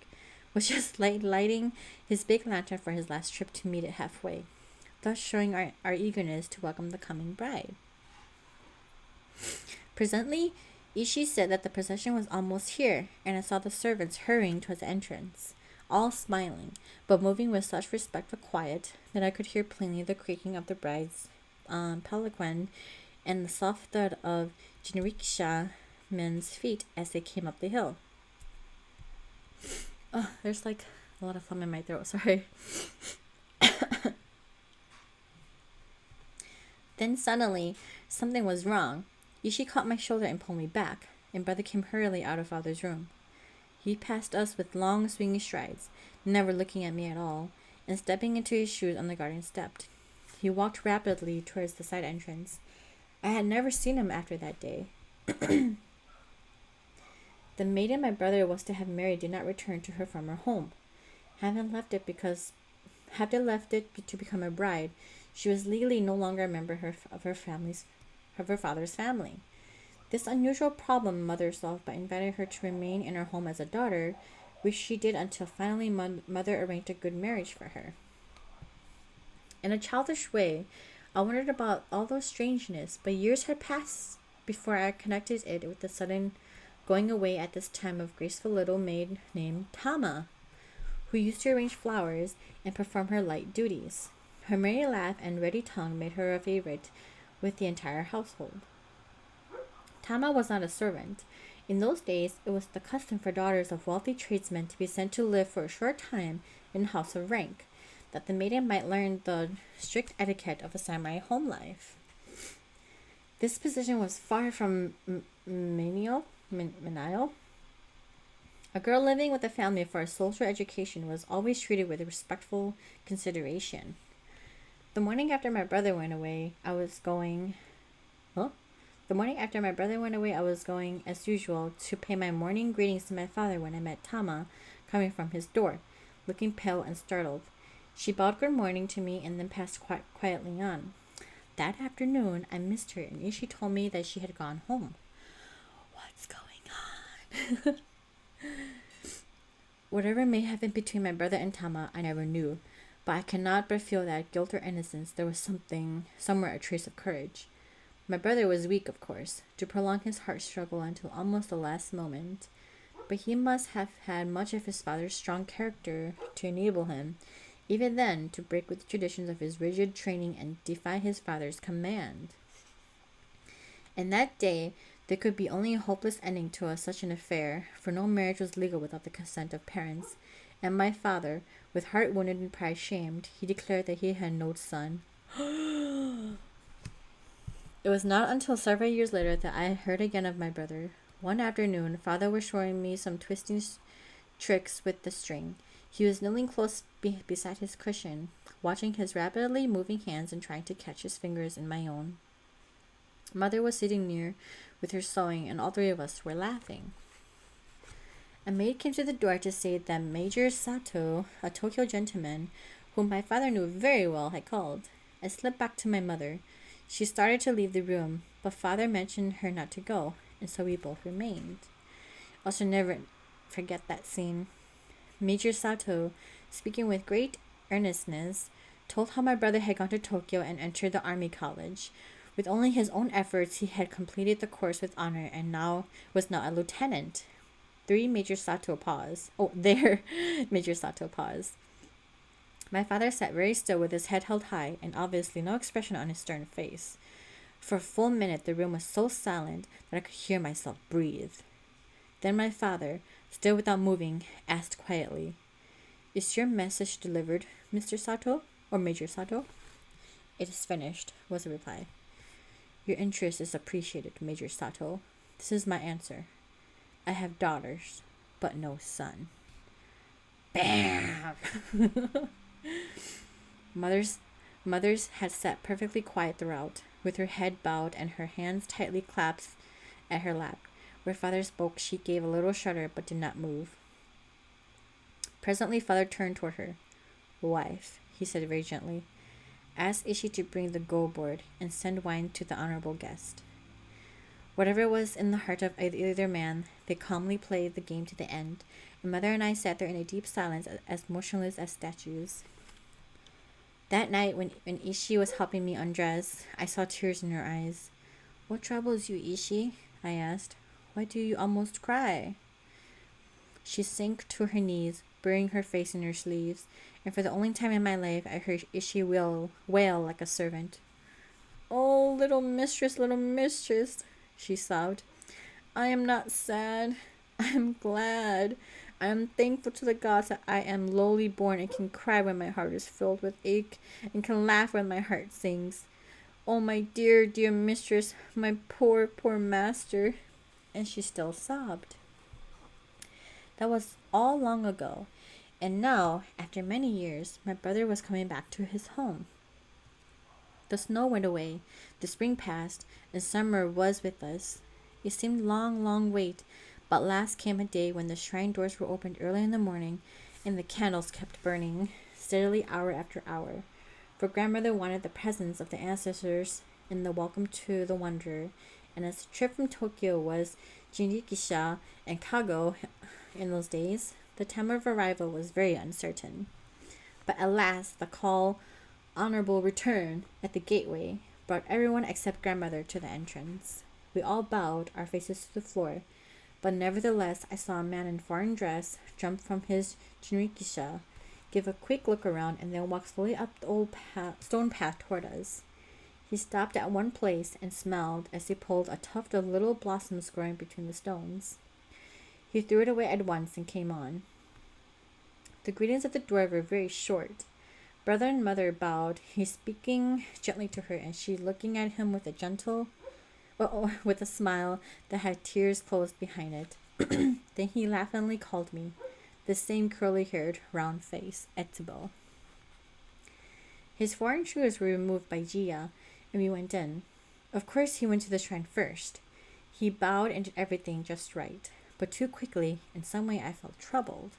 lantern for his last trip to meet it halfway, thus showing our eagerness to welcome the coming bride. Presently, Ishi said that the procession was almost here, and I saw the servants hurrying towards the entrance, all smiling, but moving with such respectful quiet that I could hear plainly the creaking of the bride's palanquin and the soft thud of jinrikisha men's feet as they came up the hill. Oh, there's like a lot of phlegm in my throat, sorry. Then suddenly, something was wrong. Ishi caught my shoulder and pulled me back, and brother came hurriedly out of father's room. He passed us with long swinging strides, never looking at me at all, and stepping into his shoes on the garden step. He walked rapidly towards the side entrance. I had never seen him after that day. The maiden my brother was to have married did not return to her former home. Having left it to become a bride, she was legally no longer a member of her father's family. This unusual problem mother solved by inviting her to remain in her home as a daughter, which she did until finally mother arranged a good marriage for her. In a childish way, I wondered about all those strangeness, but years had passed before I connected it with the sudden going away at this time of graceful little maid named Tama, who used to arrange flowers and perform her light duties. Her merry laugh and ready tongue made her a favorite with the entire household. Tama was not a servant. In those days, it was the custom for daughters of wealthy tradesmen to be sent to live for a short time in a house of rank, that the maiden might learn the strict etiquette of a samurai home life. This position was far from menial. A girl living with a family for a social education was always treated with respectful consideration. The morning after my brother went away, I was going, as usual, to pay my morning greetings to my father when I met Tama coming from his door, looking pale and startled. She bowed good morning to me and then passed quietly on. That afternoon, I missed her, and Ishi told me that she had gone home. What's going on? Whatever may have been between my brother and Tama, I never knew, but I cannot but feel that guilt or innocence there was somewhere a trace of courage. My brother was weak, of course, to prolong his heart struggle until almost the last moment, but he must have had much of his father's strong character to enable him, even then, to break with the traditions of his rigid training and defy his father's command. And that day, there could be only a hopeless ending to such an affair, for no marriage was legal without the consent of parents, and my father, with heart wounded and pride shamed, he declared that he had no son. It was not until several years later that I heard again of my brother. One afternoon, father was showing me some twisting tricks with the string. He was kneeling close beside his cushion, watching his rapidly moving hands and trying to catch his fingers in my own. Mother was sitting near with her sewing, and all three of us were laughing. A maid came to the door to say that Major Sato, a Tokyo gentleman, whom my father knew very well, had called. I slipped back to my mother. She started to leave the room, but father mentioned her not to go, and so we both remained. I shall never forget that scene. Major Sato, speaking with great earnestness, told how my brother had gone to Tokyo and entered the army college. With only his own efforts, he had completed the course with honor and was now a lieutenant. Major Sato paused. My father sat very still with his head held high and obviously no expression on his stern face. For a full minute, the room was so silent that I could hear myself breathe. Then my father, still without moving, asked quietly, "Is your message delivered, Mr. Sato, or Major Sato?" "It is finished," was the reply. "Your interest is appreciated, Major Sato. This is my answer. I have daughters, but no son." Bam! Mother's had sat perfectly quiet throughout, with her head bowed and her hands tightly clasped at her lap. Where father spoke, she gave a little shudder but did not move. Presently, father turned toward her. "Wife," he said very gently, "ask Ishi to bring the go board and send wine to the honorable guest." Whatever was in the heart of either man, they calmly played the game to the end, and mother and I sat there in a deep silence, as motionless as statues. That night, when Ishi was helping me undress, I saw tears in her eyes. "What troubles you, Ishi?" I asked. "Why do you almost cry?" She sank to her knees, burying her face in her sleeves, and for the only time in my life, I heard Ishi wail like a servant. "Oh, little mistress, she sobbed. "I am not sad. I am glad. I am thankful to the gods that I am lowly born and can cry when my heart is filled with ache and can laugh when my heart sings. Oh, my dear, dear mistress, my poor, poor master." And she still sobbed. That was all long ago, and now, after many years, my brother was coming back to his home. The snow went away, the spring passed, and summer was with us. It seemed long, long wait, but last came a day when the shrine doors were opened early in the morning, and the candles kept burning, steadily hour after hour, for grandmother wanted the presence of the ancestors in the welcome to the wanderer, and as the trip from Tokyo was jinrikisha and kago in those days, the time of arrival was very uncertain. But at last the call, "Honorable return," at the gateway brought everyone except grandmother to the entrance. We all bowed our faces to the floor, But nevertheless, I saw a man in foreign dress jump from his jinrikisha, give a quick look around, and then walk slowly up the old stone path toward us. He stopped at one place and smiled as he pulled a tuft of little blossoms growing between the stones. He threw it away at once and came on. The greetings at the door were very short. Brother and mother bowed, he speaking gently to her, and she looking at him with with a smile that had tears closed behind it. Then he laughingly called me, the same curly-haired, round face, Etsubo. His foreign shoes were removed by Jia, and we went in. Of course, he went to the shrine first. He bowed and did everything just right, but too quickly. In some way, I felt troubled.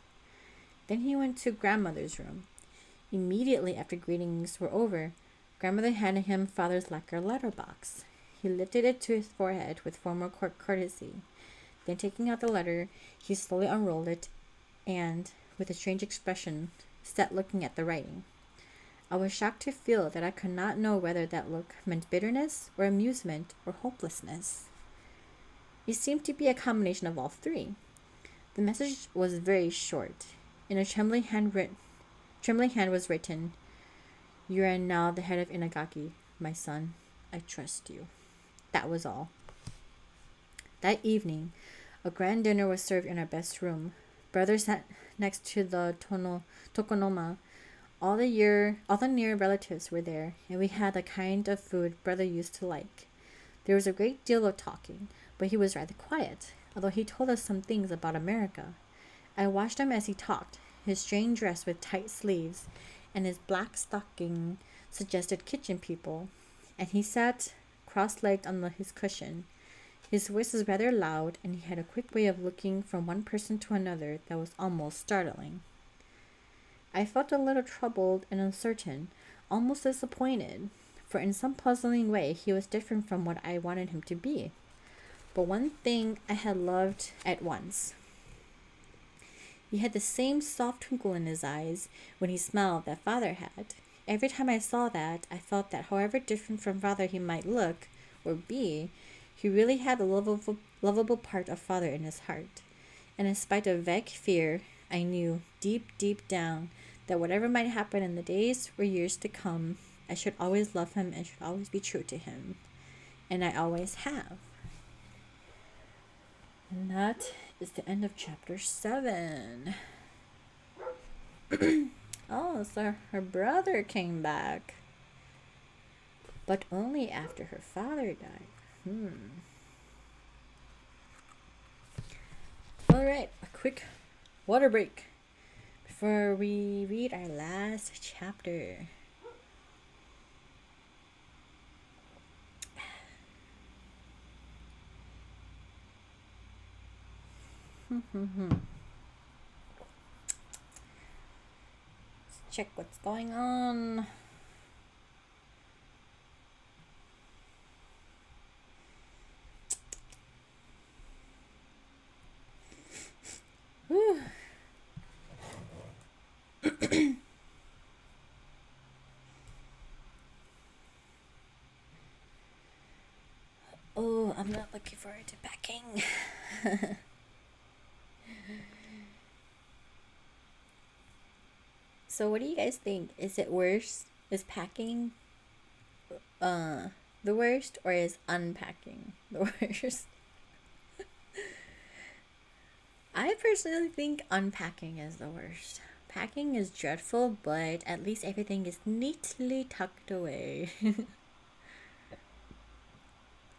Then he went to grandmother's room. Immediately after greetings were over, grandmother handed him father's lacquer letterbox. He lifted it to his forehead with formal courtesy. Then, taking out the letter, he slowly unrolled it and, with a strange expression, sat looking at the writing. I was shocked to feel that I could not know whether that look meant bitterness or amusement or hopelessness. It seemed to be a combination of all three. The message was very short. In a trembling hand was written, "You are now the head of Inagaki, my son. I trust you." That was all. That evening, a grand dinner was served in our best room. Brother sat next to the tokonoma. All the near relatives were there, and we had the kind of food brother used to like. There was a great deal of talking, but he was rather quiet, although he told us some things about America. I watched him as he talked. His strange dress with tight sleeves and his black stocking suggested kitchen people, and he sat cross-legged on his cushion. His voice was rather loud, and he had a quick way of looking from one person to another that was almost startling. I felt a little troubled and uncertain, almost disappointed, for in some puzzling way he was different from what I wanted him to be. But one thing I had loved at once. He had the same soft twinkle in his eyes when he smiled that father had. Every time I saw that, I felt that however different from father he might look or be, he really had a lovable part of father in his heart. And in spite of vague fear, I knew deep, deep down that whatever might happen in the days or years to come, I should always love him and should always be true to him. And I always have. And that is the end of chapter 7. Oh, so her brother came back. But only after her father died. Alright, a quick water break before we read our last chapter. Let's check what's going on. Whew. Oh, I'm not looking forward to packing. So what do you guys think? Is it worse? Is packing the worst, or is unpacking the worst? I personally think unpacking is the worst. Packing is dreadful, but at least everything is neatly tucked away.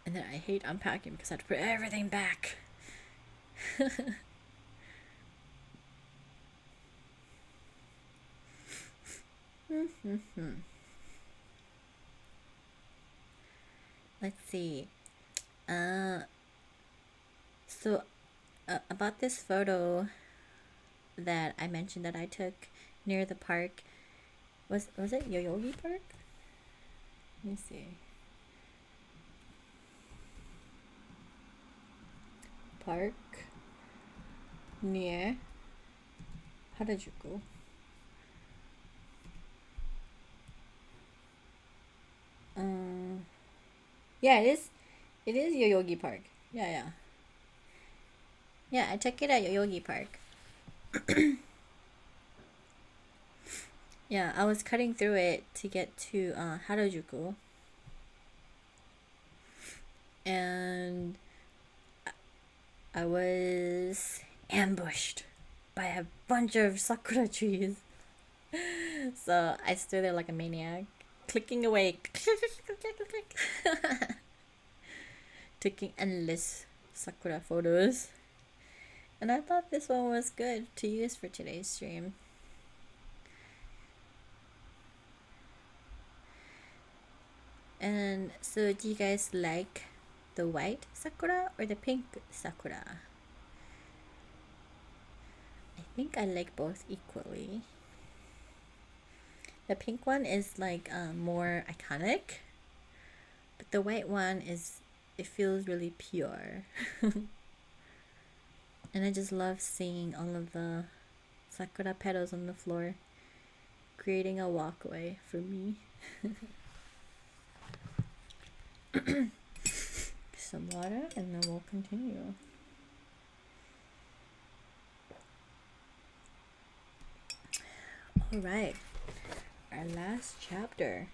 And then I hate unpacking because I have to put everything back. Let's see. So about this photo that I mentioned that I took near the park, was it Yoyogi Park? Let me see. Park near Harajuku. Yeah, it is Yoyogi Park. Yeah. Yeah, I took it at Yoyogi Park. Yeah, I was cutting through it to get to Harajuku, and I was ambushed by a bunch of sakura trees. So I stood there like a maniac, clicking away, taking endless sakura photos. And I thought this one was good to use for today's stream. And so, do you guys like the white sakura or the pink sakura? I think I like both equally. The pink one is like more iconic, but the white one it feels really pure. And I just love seeing all of the sakura petals on the floor, creating a walkway for me. Some water and then we'll continue. All right, our last chapter.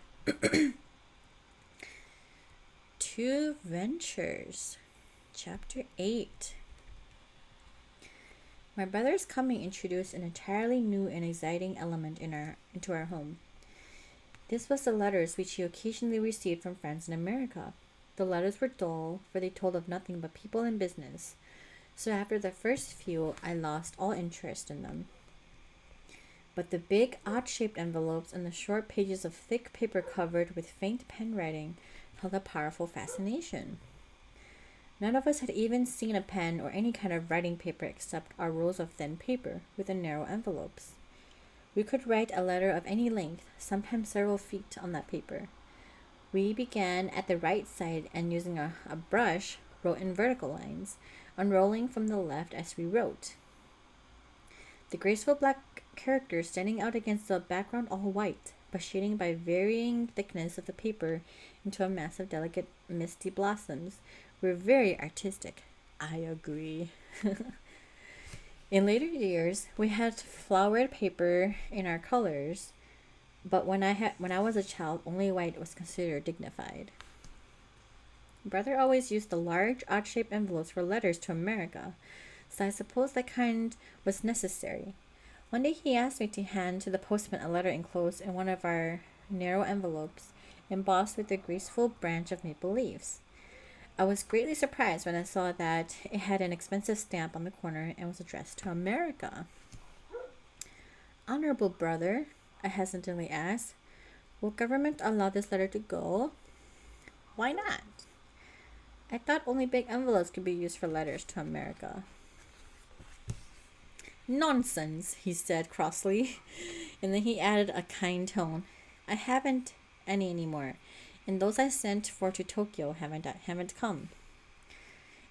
Two Ventures, chapter 8. My brother's coming introduced an entirely new and exciting element into our home. This was the letters which he occasionally received from friends in America. The letters were dull, for they told of nothing but people and business. So after the first few, I lost all interest in them. But the big, odd-shaped envelopes and the short pages of thick paper covered with faint pen writing held a powerful fascination. None of us had even seen a pen or any kind of writing paper except our rolls of thin paper with the narrow envelopes. We could write a letter of any length, sometimes several feet, on that paper. We began at the right side and using a brush wrote in vertical lines, unrolling from the left as we wrote. The graceful black characters standing out against the background all white, but shading by varying thickness of the paper into a mass of delicate misty blossoms, were very artistic. I agree. In later years, we had flowered paper in our colors, but when I was a child, only white was considered dignified. Brother always used the large, odd-shaped envelopes for letters to America, so I suppose that kind was necessary. One day he asked me to hand to the postman a letter enclosed in one of our narrow envelopes, embossed with a graceful branch of maple leaves. I was greatly surprised when I saw that it had an expensive stamp on the corner and was addressed to America. Honorable brother, I hesitantly asked, will government allow this letter to go? Why not? I thought only big envelopes could be used for letters to America. Nonsense, he said crossly, and then he added a kind tone. I haven't any anymore, and those I sent for to Tokyo haven't come.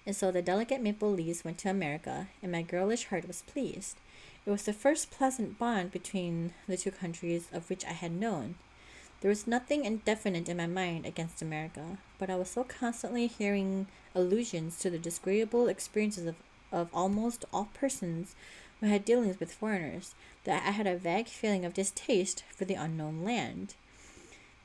And so the delicate maple leaves went to America, and my girlish heart was pleased. It was the first pleasant bond between the two countries of which I had known. There was nothing indefinite in my mind against America, but I was so constantly hearing allusions to the disagreeable experiences of almost all persons who had dealings with foreigners that I had a vague feeling of distaste for the unknown land.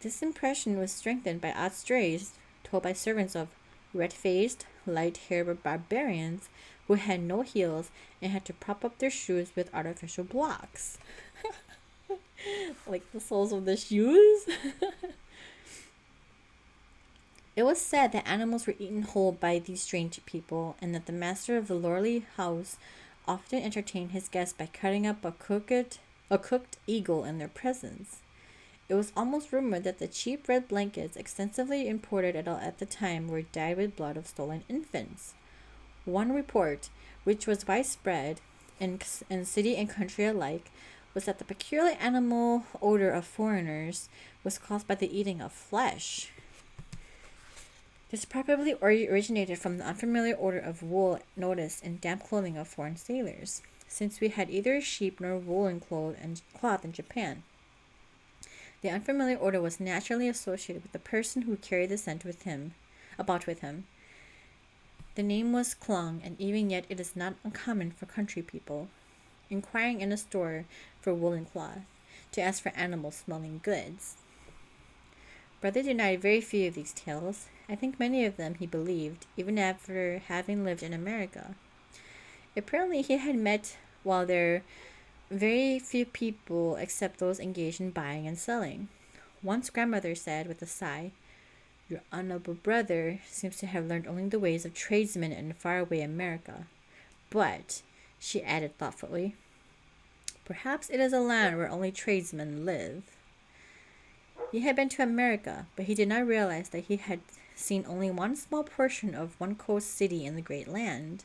This impression was strengthened by odd stories told by servants of red-faced, light-haired barbarians who had no heels and had to prop up their shoes with artificial blocks. Like the soles of the shoes? It was said that animals were eaten whole by these strange people, and that the master of the lordly house often entertained his guests by cutting up a cooked eagle in their presence. It was almost rumored that the cheap red blankets extensively imported at the time were dyed with blood of stolen infants. One report, which was widespread in city and country alike, was that the peculiar animal odor of foreigners was caused by the eating of flesh. This probably originated from the unfamiliar odor of wool noticed in damp clothing of foreign sailors, since we had either sheep nor woolen cloth in Japan. The unfamiliar odor was naturally associated with the person who carried the scent about with him. The name was clung, and even yet it is not uncommon for country people, inquiring in a store for woolen cloth, to ask for animal-smelling goods. Brother denied very few of these tales. I think many of them he believed, even after having lived in America. Apparently, he had met while there very few people except those engaged in buying and selling. Once grandmother said with a sigh, "Your honorable brother seems to have learned only the ways of tradesmen in faraway America. But," she added thoughtfully, "perhaps it is a land where only tradesmen live." He had been to America, but he did not realize that he had seen only one small portion of one coast city in the great land.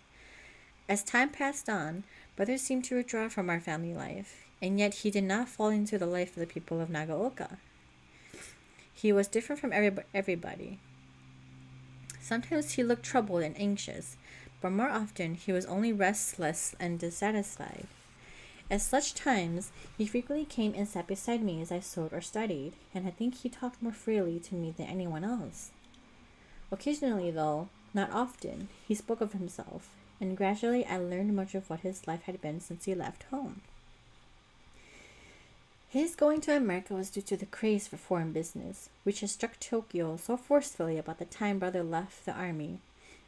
As time passed on, brother seemed to withdraw from our family life, and yet he did not fall into the life of the people of Nagaoka. He was different from everybody. Sometimes he looked troubled and anxious, but more often he was only restless and dissatisfied. At such times, he frequently came and sat beside me as I sewed or studied, and I think he talked more freely to me than anyone else. Occasionally, though, not often, he spoke of himself, and gradually I learned much of what his life had been since he left home. His going to America was due to the craze for foreign business, which had struck Tokyo so forcefully about the time brother left the army.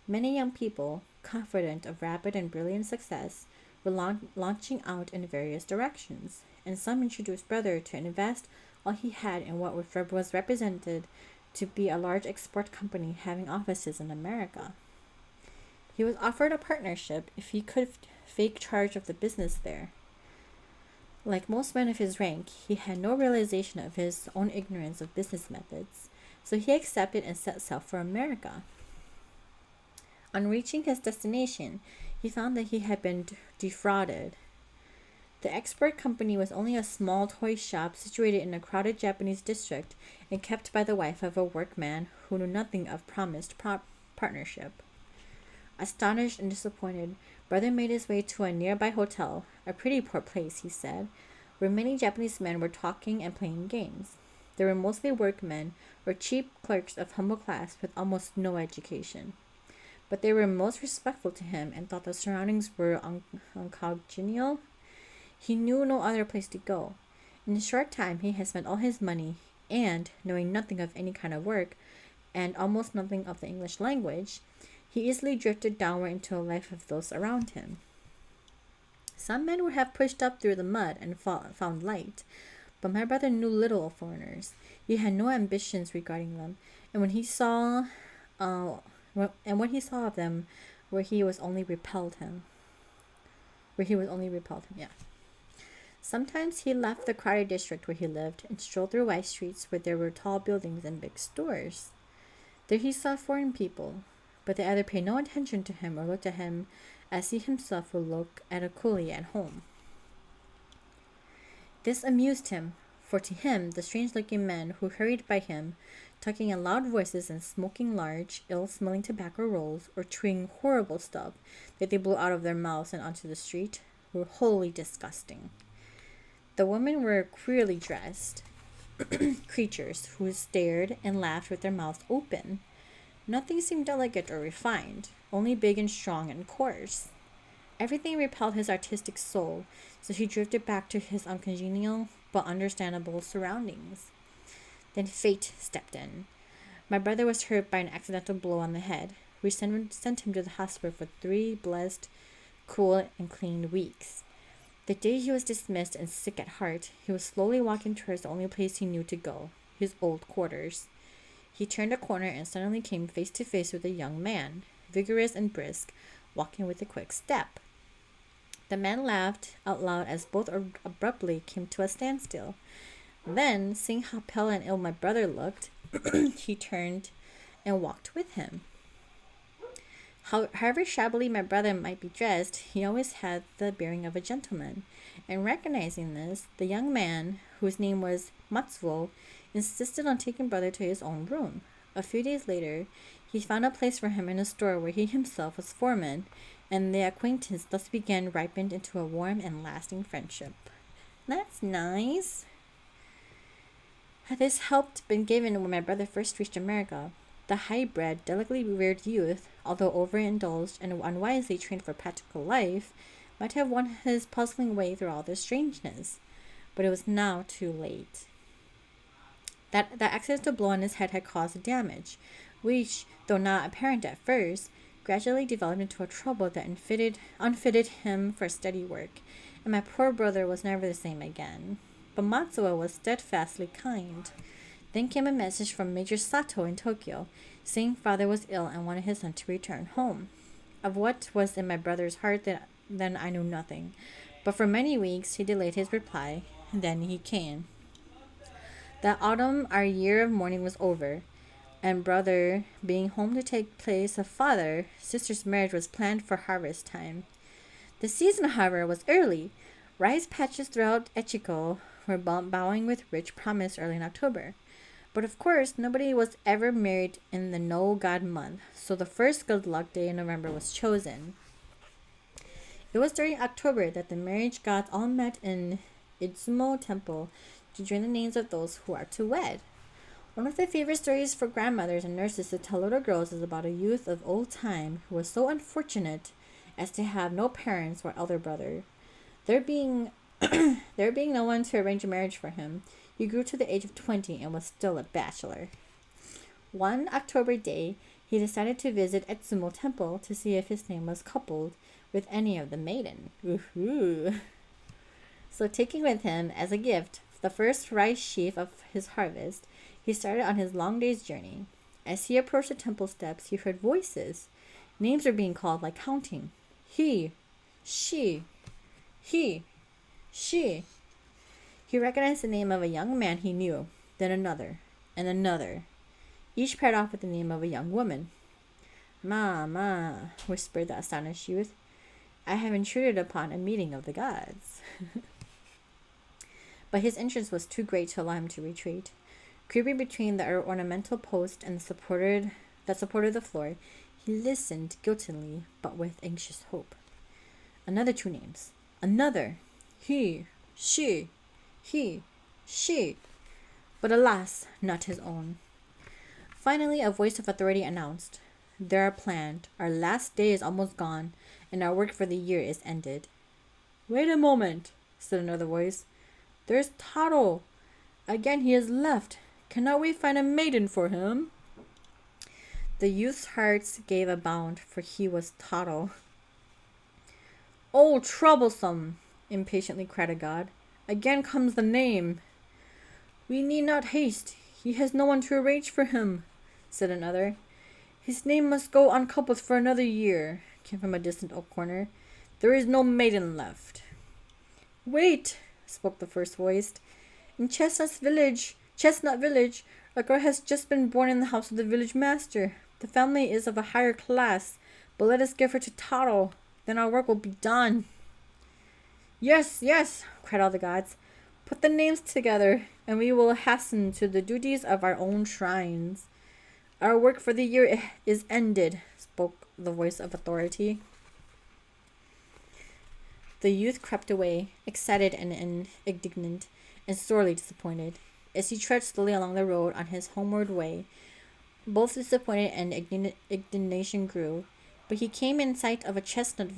Many young people, confident of rapid and brilliant success, were launching out in various directions, and some introduced brother to invest all he had in what was represented to be a large export company having offices in America. He was offered a partnership if he could take charge of the business there. Like most men of his rank, he had no realization of his own ignorance of business methods, so he accepted and set sail for America. On reaching his destination, he found that he had been defrauded. The export company was only a small toy shop situated in a crowded Japanese district and kept by the wife of a workman who knew nothing of promised partnership. Astonished and disappointed, brother made his way to a nearby hotel, a pretty poor place, he said, where many Japanese men were talking and playing games. They were mostly workmen or cheap clerks of humble class with almost no education. But they were most respectful to him and thought the surroundings were uncongenial. He knew no other place to go. In a short time, he had spent all his money, and, knowing nothing of any kind of work, and almost nothing of the English language, he easily drifted downward into a life of those around him. Some men would have pushed up through the mud and found light, but my brother knew little of foreigners. He had no ambitions regarding them, and when he saw of them, where he was only repelled him. Yeah. Sometimes he left the crowded district where he lived and strolled through wide streets where there were tall buildings and big stores. There he saw foreign people, but they either paid no attention to him or looked at him as he himself would look at a coolie at home. This amused him, for to him the strange-looking men who hurried by him, talking in loud voices and smoking large, ill-smelling tobacco rolls or chewing horrible stuff that they blew out of their mouths and onto the street, were wholly disgusting. The women were queerly dressed creatures who stared and laughed with their mouths open. Nothing seemed delicate or refined, only big and strong and coarse. Everything repelled his artistic soul, so he drifted back to his uncongenial but understandable surroundings. Then fate stepped in. My brother was hurt by an accidental blow on the head, which sent him to the hospital for 3 blessed, cool, and clean weeks. The day he was dismissed and sick at heart, he was slowly walking towards the only place he knew to go, his old quarters. He turned a corner and suddenly came face to face with a young man, vigorous and brisk, walking with a quick step. The man laughed out loud as both abruptly came to a standstill. Then, seeing how pale and ill my brother looked, he turned and walked with him. However shabbily my brother might be dressed, he always had the bearing of a gentleman, and recognizing this, the young man, whose name was Matsuo, insisted on taking brother to his own room. A few days later, he found a place for him in a store where he himself was foreman, and the acquaintance thus ripened into a warm and lasting friendship. That's nice. Had this help been given when my brother first reached America, The high-bred, delicately reared youth, although overindulged and unwisely trained for practical life, might have won his puzzling way through all this strangeness. But it was now too late. That accidental blow on his head had caused damage, which, though not apparent at first, gradually developed into a trouble that unfitted him for steady work, and my poor brother was never the same again. But Matsuo was steadfastly kind. Then came a message from Major Sato in Tokyo, saying father was ill and wanted his son to return home. Of what was in my brother's heart then I knew nothing, but for many weeks he delayed his reply, and then he came. That autumn our year of mourning was over, and brother being home to take place of father, sister's marriage was planned for harvest time. The season, however, was early. Rice patches throughout Echiko were bowing with rich promise early in October. But of course, nobody was ever married in the no-god month, so the first good luck day in November was chosen. It was during October that the marriage gods all met in Itsumo Temple to join the names of those who are to wed. One of the favorite stories for grandmothers and nurses to tell little girls is about a youth of old time who was so unfortunate as to have no parents or elder brother. There being no one to arrange a marriage for him, he grew to the age of 20 and was still a bachelor. One October day, he decided to visit Etsumo Temple to see if his name was coupled with any of the maiden. Woohoo! So taking with him as a gift the first rice sheaf of his harvest, he started on his long day's journey. As he approached the temple steps, he heard voices. Names were being called like counting. He, she, he, she. He recognized the name of a young man he knew, then another, and another, each paired off with the name of a young woman. Ma, whispered the astonished youth. I have intruded upon a meeting of the gods. But his interest was too great to allow him to retreat. Creeping between the ornamental post and that supported the floor, he listened guiltily, but with anxious hope. Another two names. Another. He, she. But alas, not his own. Finally, a voice of authority announced, There are planned. Our last day is almost gone, and our work for the year is ended. Wait a moment, said another voice. There's Taro. Again he has left. Cannot we find a maiden for him? The youth's hearts gave a bound, for he was Taro. Oh, troublesome, impatiently cried a god. Again comes the name. We need not haste. He has no one to arrange for him, said another. His name must go uncoupled for another year, came from a distant oak corner. There is no maiden left. Wait, spoke the first voice. In Chestnut Village, a girl has just been born in the house of the village master. The family is of a higher class, but let us give her to Taro. Then our work will be done. Yes, cried all the gods. Put the names together, and we will hasten to the duties of our own shrines. Our work for the year is ended, spoke the voice of authority. The youth crept away, excited and indignant, and sorely disappointed. As he trudged slowly along the road on his homeward way, both disappointment and indignation grew. But he came in sight of Chestnut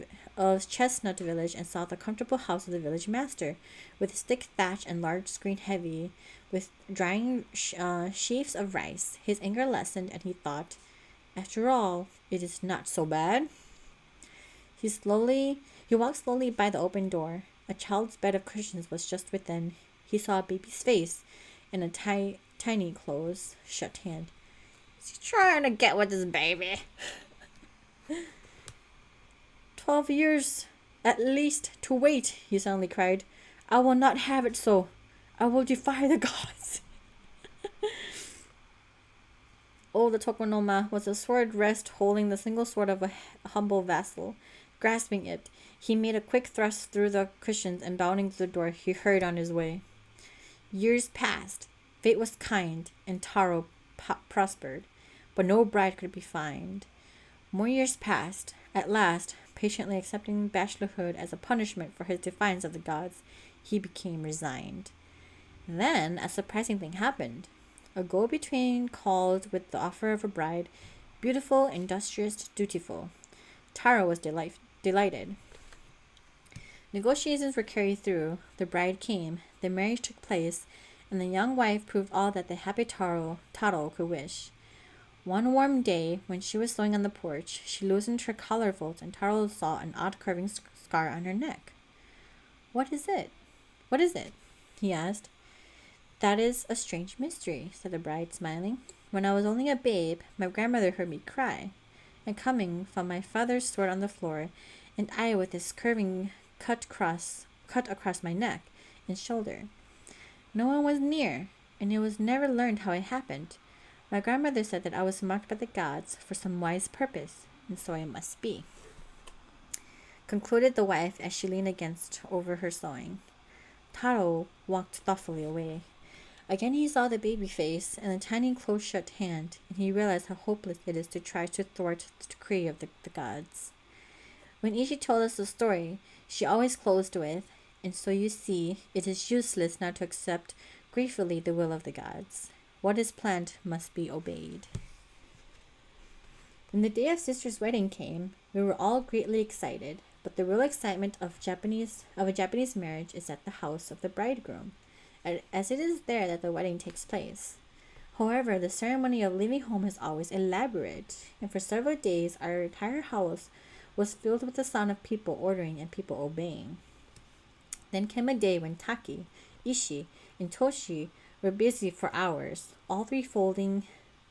Village and saw the comfortable house of the village master, with its thick thatch and large screen heavy with drying sheaves of rice. His anger lessened, and he thought, after all, it is not so bad. He walked slowly by the open door. A child's bed of cushions was just within. He saw a baby's face in a tiny closed shut hand. Is he trying to get with this baby? 12 years, at least, to wait, he suddenly cried. I will not have it so. I will defy the gods. Oh, the tokonoma was a sword rest holding the single sword of a humble vassal. Grasping it, he made a quick thrust through the cushions and bounding to the door, he hurried on his way. Years passed. Fate was kind, and Taro prospered, but no bride could be found. More years passed. At last, patiently accepting bachelorhood as a punishment for his defiance of the gods, he became resigned. Then, a surprising thing happened. A go-between called with the offer of a bride, beautiful, industrious, dutiful. Taro was delighted. Negotiations were carried through, the bride came, the marriage took place, and the young wife proved all that the happy Taro could wish. One warm day, when she was sewing on the porch, she loosened her collar folds and Taro saw an odd curving scar on her neck. What is it? What is it? He asked. That is a strange mystery, said the bride, smiling. When I was only a babe, my grandmother heard me cry, and coming found my father's sword on the floor, and I with this curving cut across my neck and shoulder. No one was near, and it was never learned how it happened. My grandmother said that I was marked by the gods for some wise purpose, and so it must be, concluded the wife as she leaned over her sewing. Taro walked thoughtfully away. Again he saw the baby face and the tiny close-shut hand, and he realized how hopeless it is to try to thwart the decree of the gods. When Ishi told us the story, she always closed with, and so you see, it is useless now to accept gratefully the will of the gods. What is planned must be obeyed. When the day of sister's wedding came, we were all greatly excited, but the real excitement of a Japanese marriage is at the house of the bridegroom, as it is there that the wedding takes place. However, the ceremony of leaving home is always elaborate, and for several days our entire house was filled with the sound of people ordering and people obeying. Then came a day when Taki, Ishi, and Toshi were busy for hours, all three folding,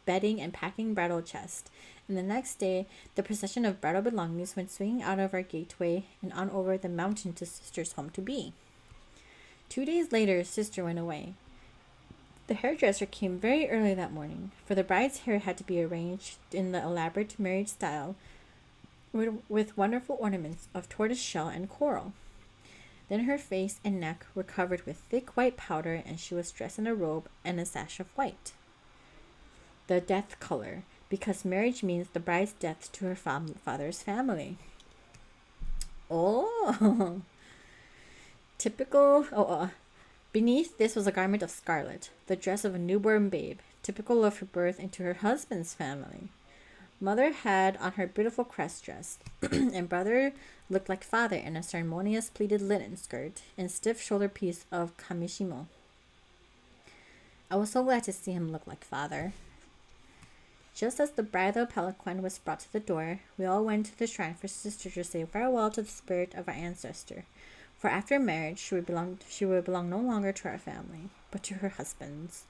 bedding, and packing bridal chest. And the next day, the procession of bridal belongings went swinging out of our gateway and on over the mountain to sister's home to be. 2 days later, sister went away. The hairdresser came very early that morning, for the bride's hair had to be arranged in the elaborate marriage style with wonderful ornaments of tortoiseshell and coral. Then her face and neck were covered with thick white powder, and she was dressed in a robe and a sash of white, the death color, because marriage means the bride's death to her father's family. Oh, beneath this was a garment of scarlet, the dress of a newborn babe, typical of her birth into her husband's family. Mother had on her beautiful crest dress, and brother looked like father in a ceremonious pleated linen skirt and stiff shoulder piece of kamishimo. I was so glad to see him look like father. Just as the bridal palanquin was brought to the door, we all went to the shrine for sister to say farewell to the spirit of our ancestor, for after marriage she would belong no longer to our family, but to her husband's.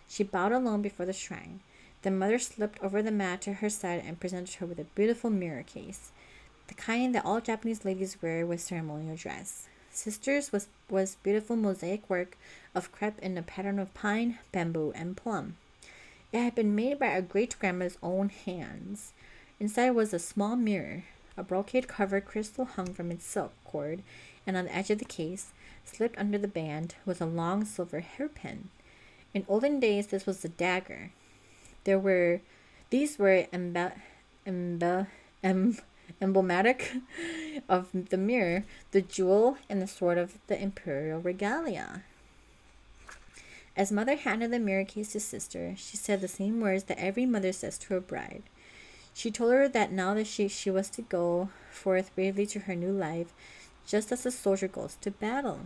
She bowed alone before the shrine. Then mother slipped over the mat to her side and presented her with a beautiful mirror case, the kind that all Japanese ladies wear with ceremonial dress. Sister's was beautiful mosaic work of crepe in a pattern of pine, bamboo, and plum. It had been made by our great-grandmother's own hands. Inside was a small mirror. A brocade-covered crystal hung from its silk cord, and on the edge of the case, slipped under the band, was a long silver hairpin. In olden days, this was a dagger. These were emblematic of the mirror, the jewel, and the sword of the imperial regalia. As mother handed the mirror case to sister, she said the same words that every mother says to her bride. She told her that now that she was to go forth bravely to her new life, just as a soldier goes to battle.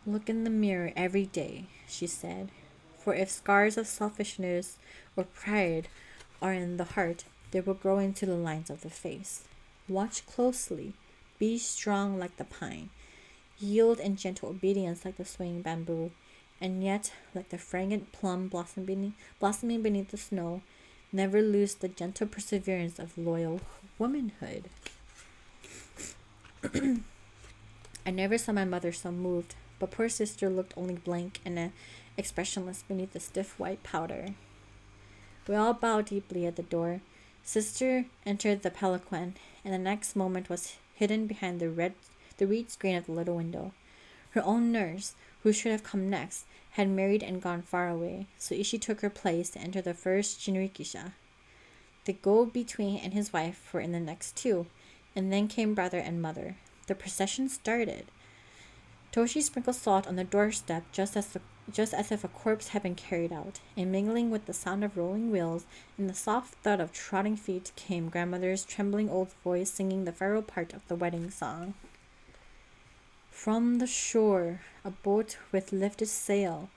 Look in the mirror every day, she said, for if scars of selfishness or pride are in the heart, they will grow into the lines of the face. Watch closely. Be strong like the pine. Yield in gentle obedience like the swaying bamboo, and yet, like the fragrant plum blossoming beneath the snow, never lose the gentle perseverance of loyal womanhood. I never saw my mother so moved, but poor sister looked only blank and expressionless beneath the stiff white powder. We all bowed deeply at the door. Sister entered the palanquin, and the next moment was hidden behind the reed screen of the little window. Her own nurse, who should have come next, had married and gone far away, so Ishi took her place to enter the first jinrikisha. The go-between and his wife were in the next two, and then came brother and mother. The procession started. Toshi sprinkled salt on the doorstep just as just as if a corpse had been carried out, and mingling with the sound of rolling wheels and the soft thud of trotting feet came grandmother's trembling old voice singing the farewell part of the wedding song. From the shore, a boat with lifted sail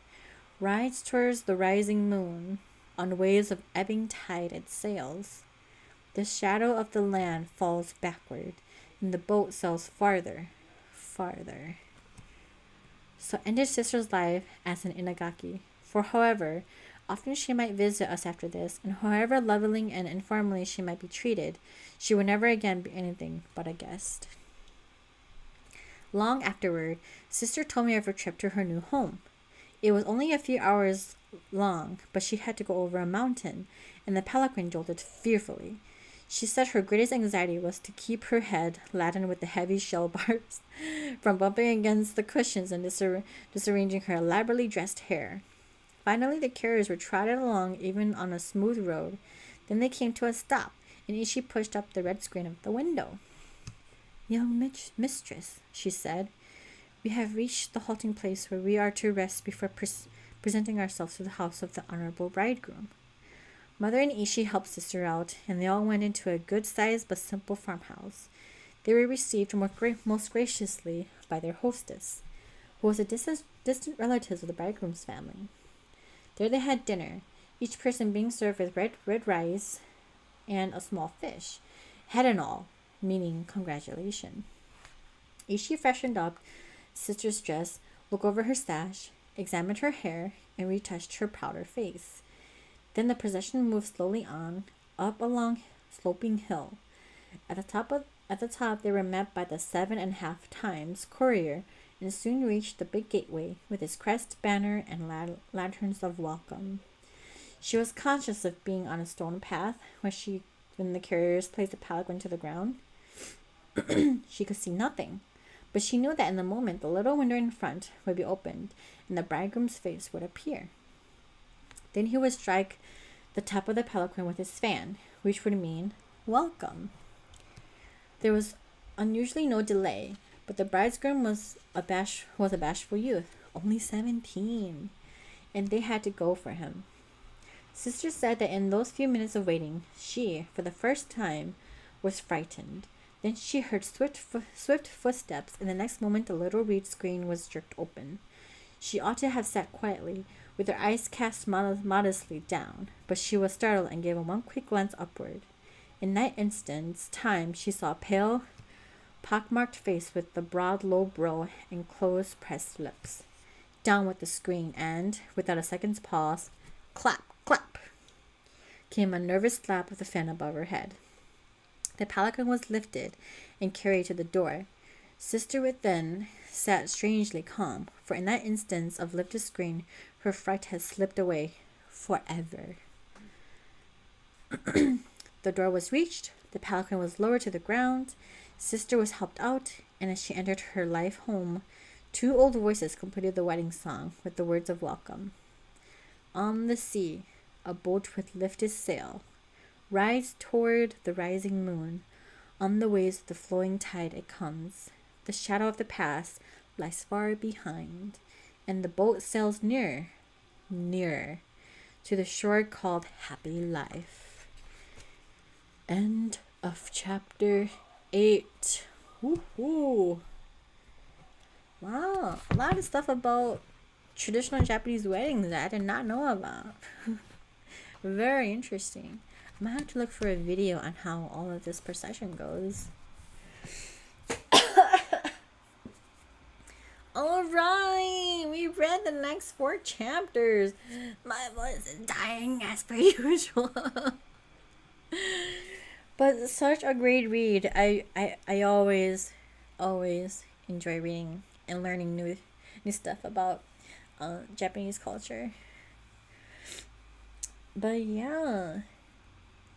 rides towards the rising moon. On waves of ebbing tide it sails. The shadow of the land falls backward, and the boat sails farther, farther. So ended sister's life as an inagaki. For however often she might visit us after this, and however lovingly and informally she might be treated, she would never again be anything but a guest. Long afterward, sister told me of her trip to her new home. It was only a few hours long, but she had to go over a mountain, and the palanquin jolted fearfully. She said her greatest anxiety was to keep her head, laden with the heavy shell bars, from bumping against the cushions and disarranging her elaborately dressed hair. Finally, the carriers were trotted along even on a smooth road. Then they came to a stop, and Ishi pushed up the red screen of the window. "Young mistress," she said, "we have reached the halting place where we are to rest before presenting ourselves to the house of the honorable bridegroom." Mother and Ishi helped sister out, and they all went into a good-sized but simple farmhouse. They were received most graciously by their hostess, who was a distant relative of the bridegroom's family. There they had dinner, each person being served with red rice and a small fish, head and all, meaning congratulation. Ishi freshened up sister's dress, looked over her sash, examined her hair, and retouched her powder face. Then the procession moved slowly on, up a long sloping hill. At the top they were met by the 7.5 times courier, and soon reached the big gateway with its crest, banner, and lanterns of welcome. She was conscious of being on a stone path when the carriers placed the palanquin to the ground. She could see nothing, but she knew that in a moment the little window in front would be opened, and the bridegroom's face would appear. Then he would strike the top of the palanquin with his fan, which would mean welcome. There was unusually no delay, but the bridegroom was a bashful youth, only 17, and they had to go for him. Sister said that in those few minutes of waiting, she, for the first time, was frightened. Then she heard swift footsteps, and the next moment the little reed screen was jerked open. She ought to have sat quietly, with her eyes cast modestly down, but she was startled and gave one quick glance upward. In that instant's time, she saw a pale, pockmarked face with the broad, low brow and close-pressed lips. Down went the screen, and, without a second's pause, clap, clap, came a nervous slap of the fan above her head. The palanquin was lifted and carried to the door. Sister within sat strangely calm, for in that instance of lifted screen, her fright had slipped away forever. The door was reached, the palanquin was lowered to the ground, sister was helped out, and as she entered her life home, 2 old voices completed the wedding song with the words of welcome. On the sea, a boat with lifted sail rides toward the rising moon. On the waves of the flowing tide it comes. The shadow of the past lies far behind, and the boat sails nearer, nearer, to the shore called Happy Life. End of chapter 8. Woohoo! Wow, a lot of stuff about traditional Japanese weddings that I did not know about. Very interesting. I'm gonna have to look for a video on how all of this procession goes. Alright, we read the next 4 chapters. My voice is dying as per usual. But such a great read. I always enjoy reading and learning new stuff about Japanese culture. But yeah,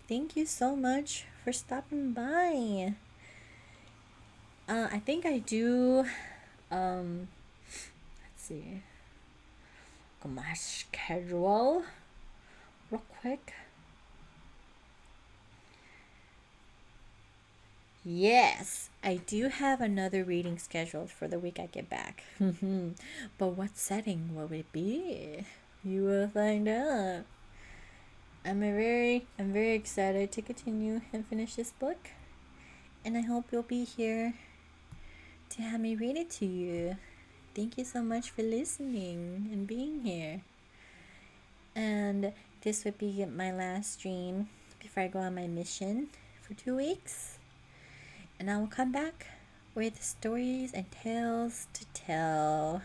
thank you so much for stopping by. I think I do. Let's see. Go my schedule real quick. Yes, I do have another reading scheduled for the week I get back. But what setting will it be? You will find out. I'm very excited to continue and finish this book. And I hope you'll be here to have me read it to you. Thank you so much for listening and being here. And this would be my last stream before I go on my mission for 2 weeks. And I will come back with stories and tales to tell.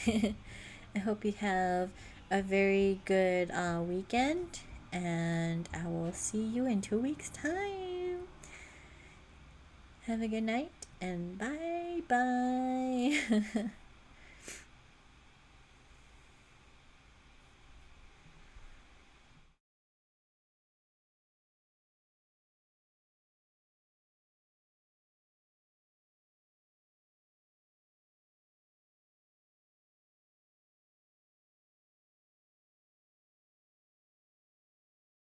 I hope you have a very good weekend, and I will see you in 2 weeks' time. Have a good night, and bye bye.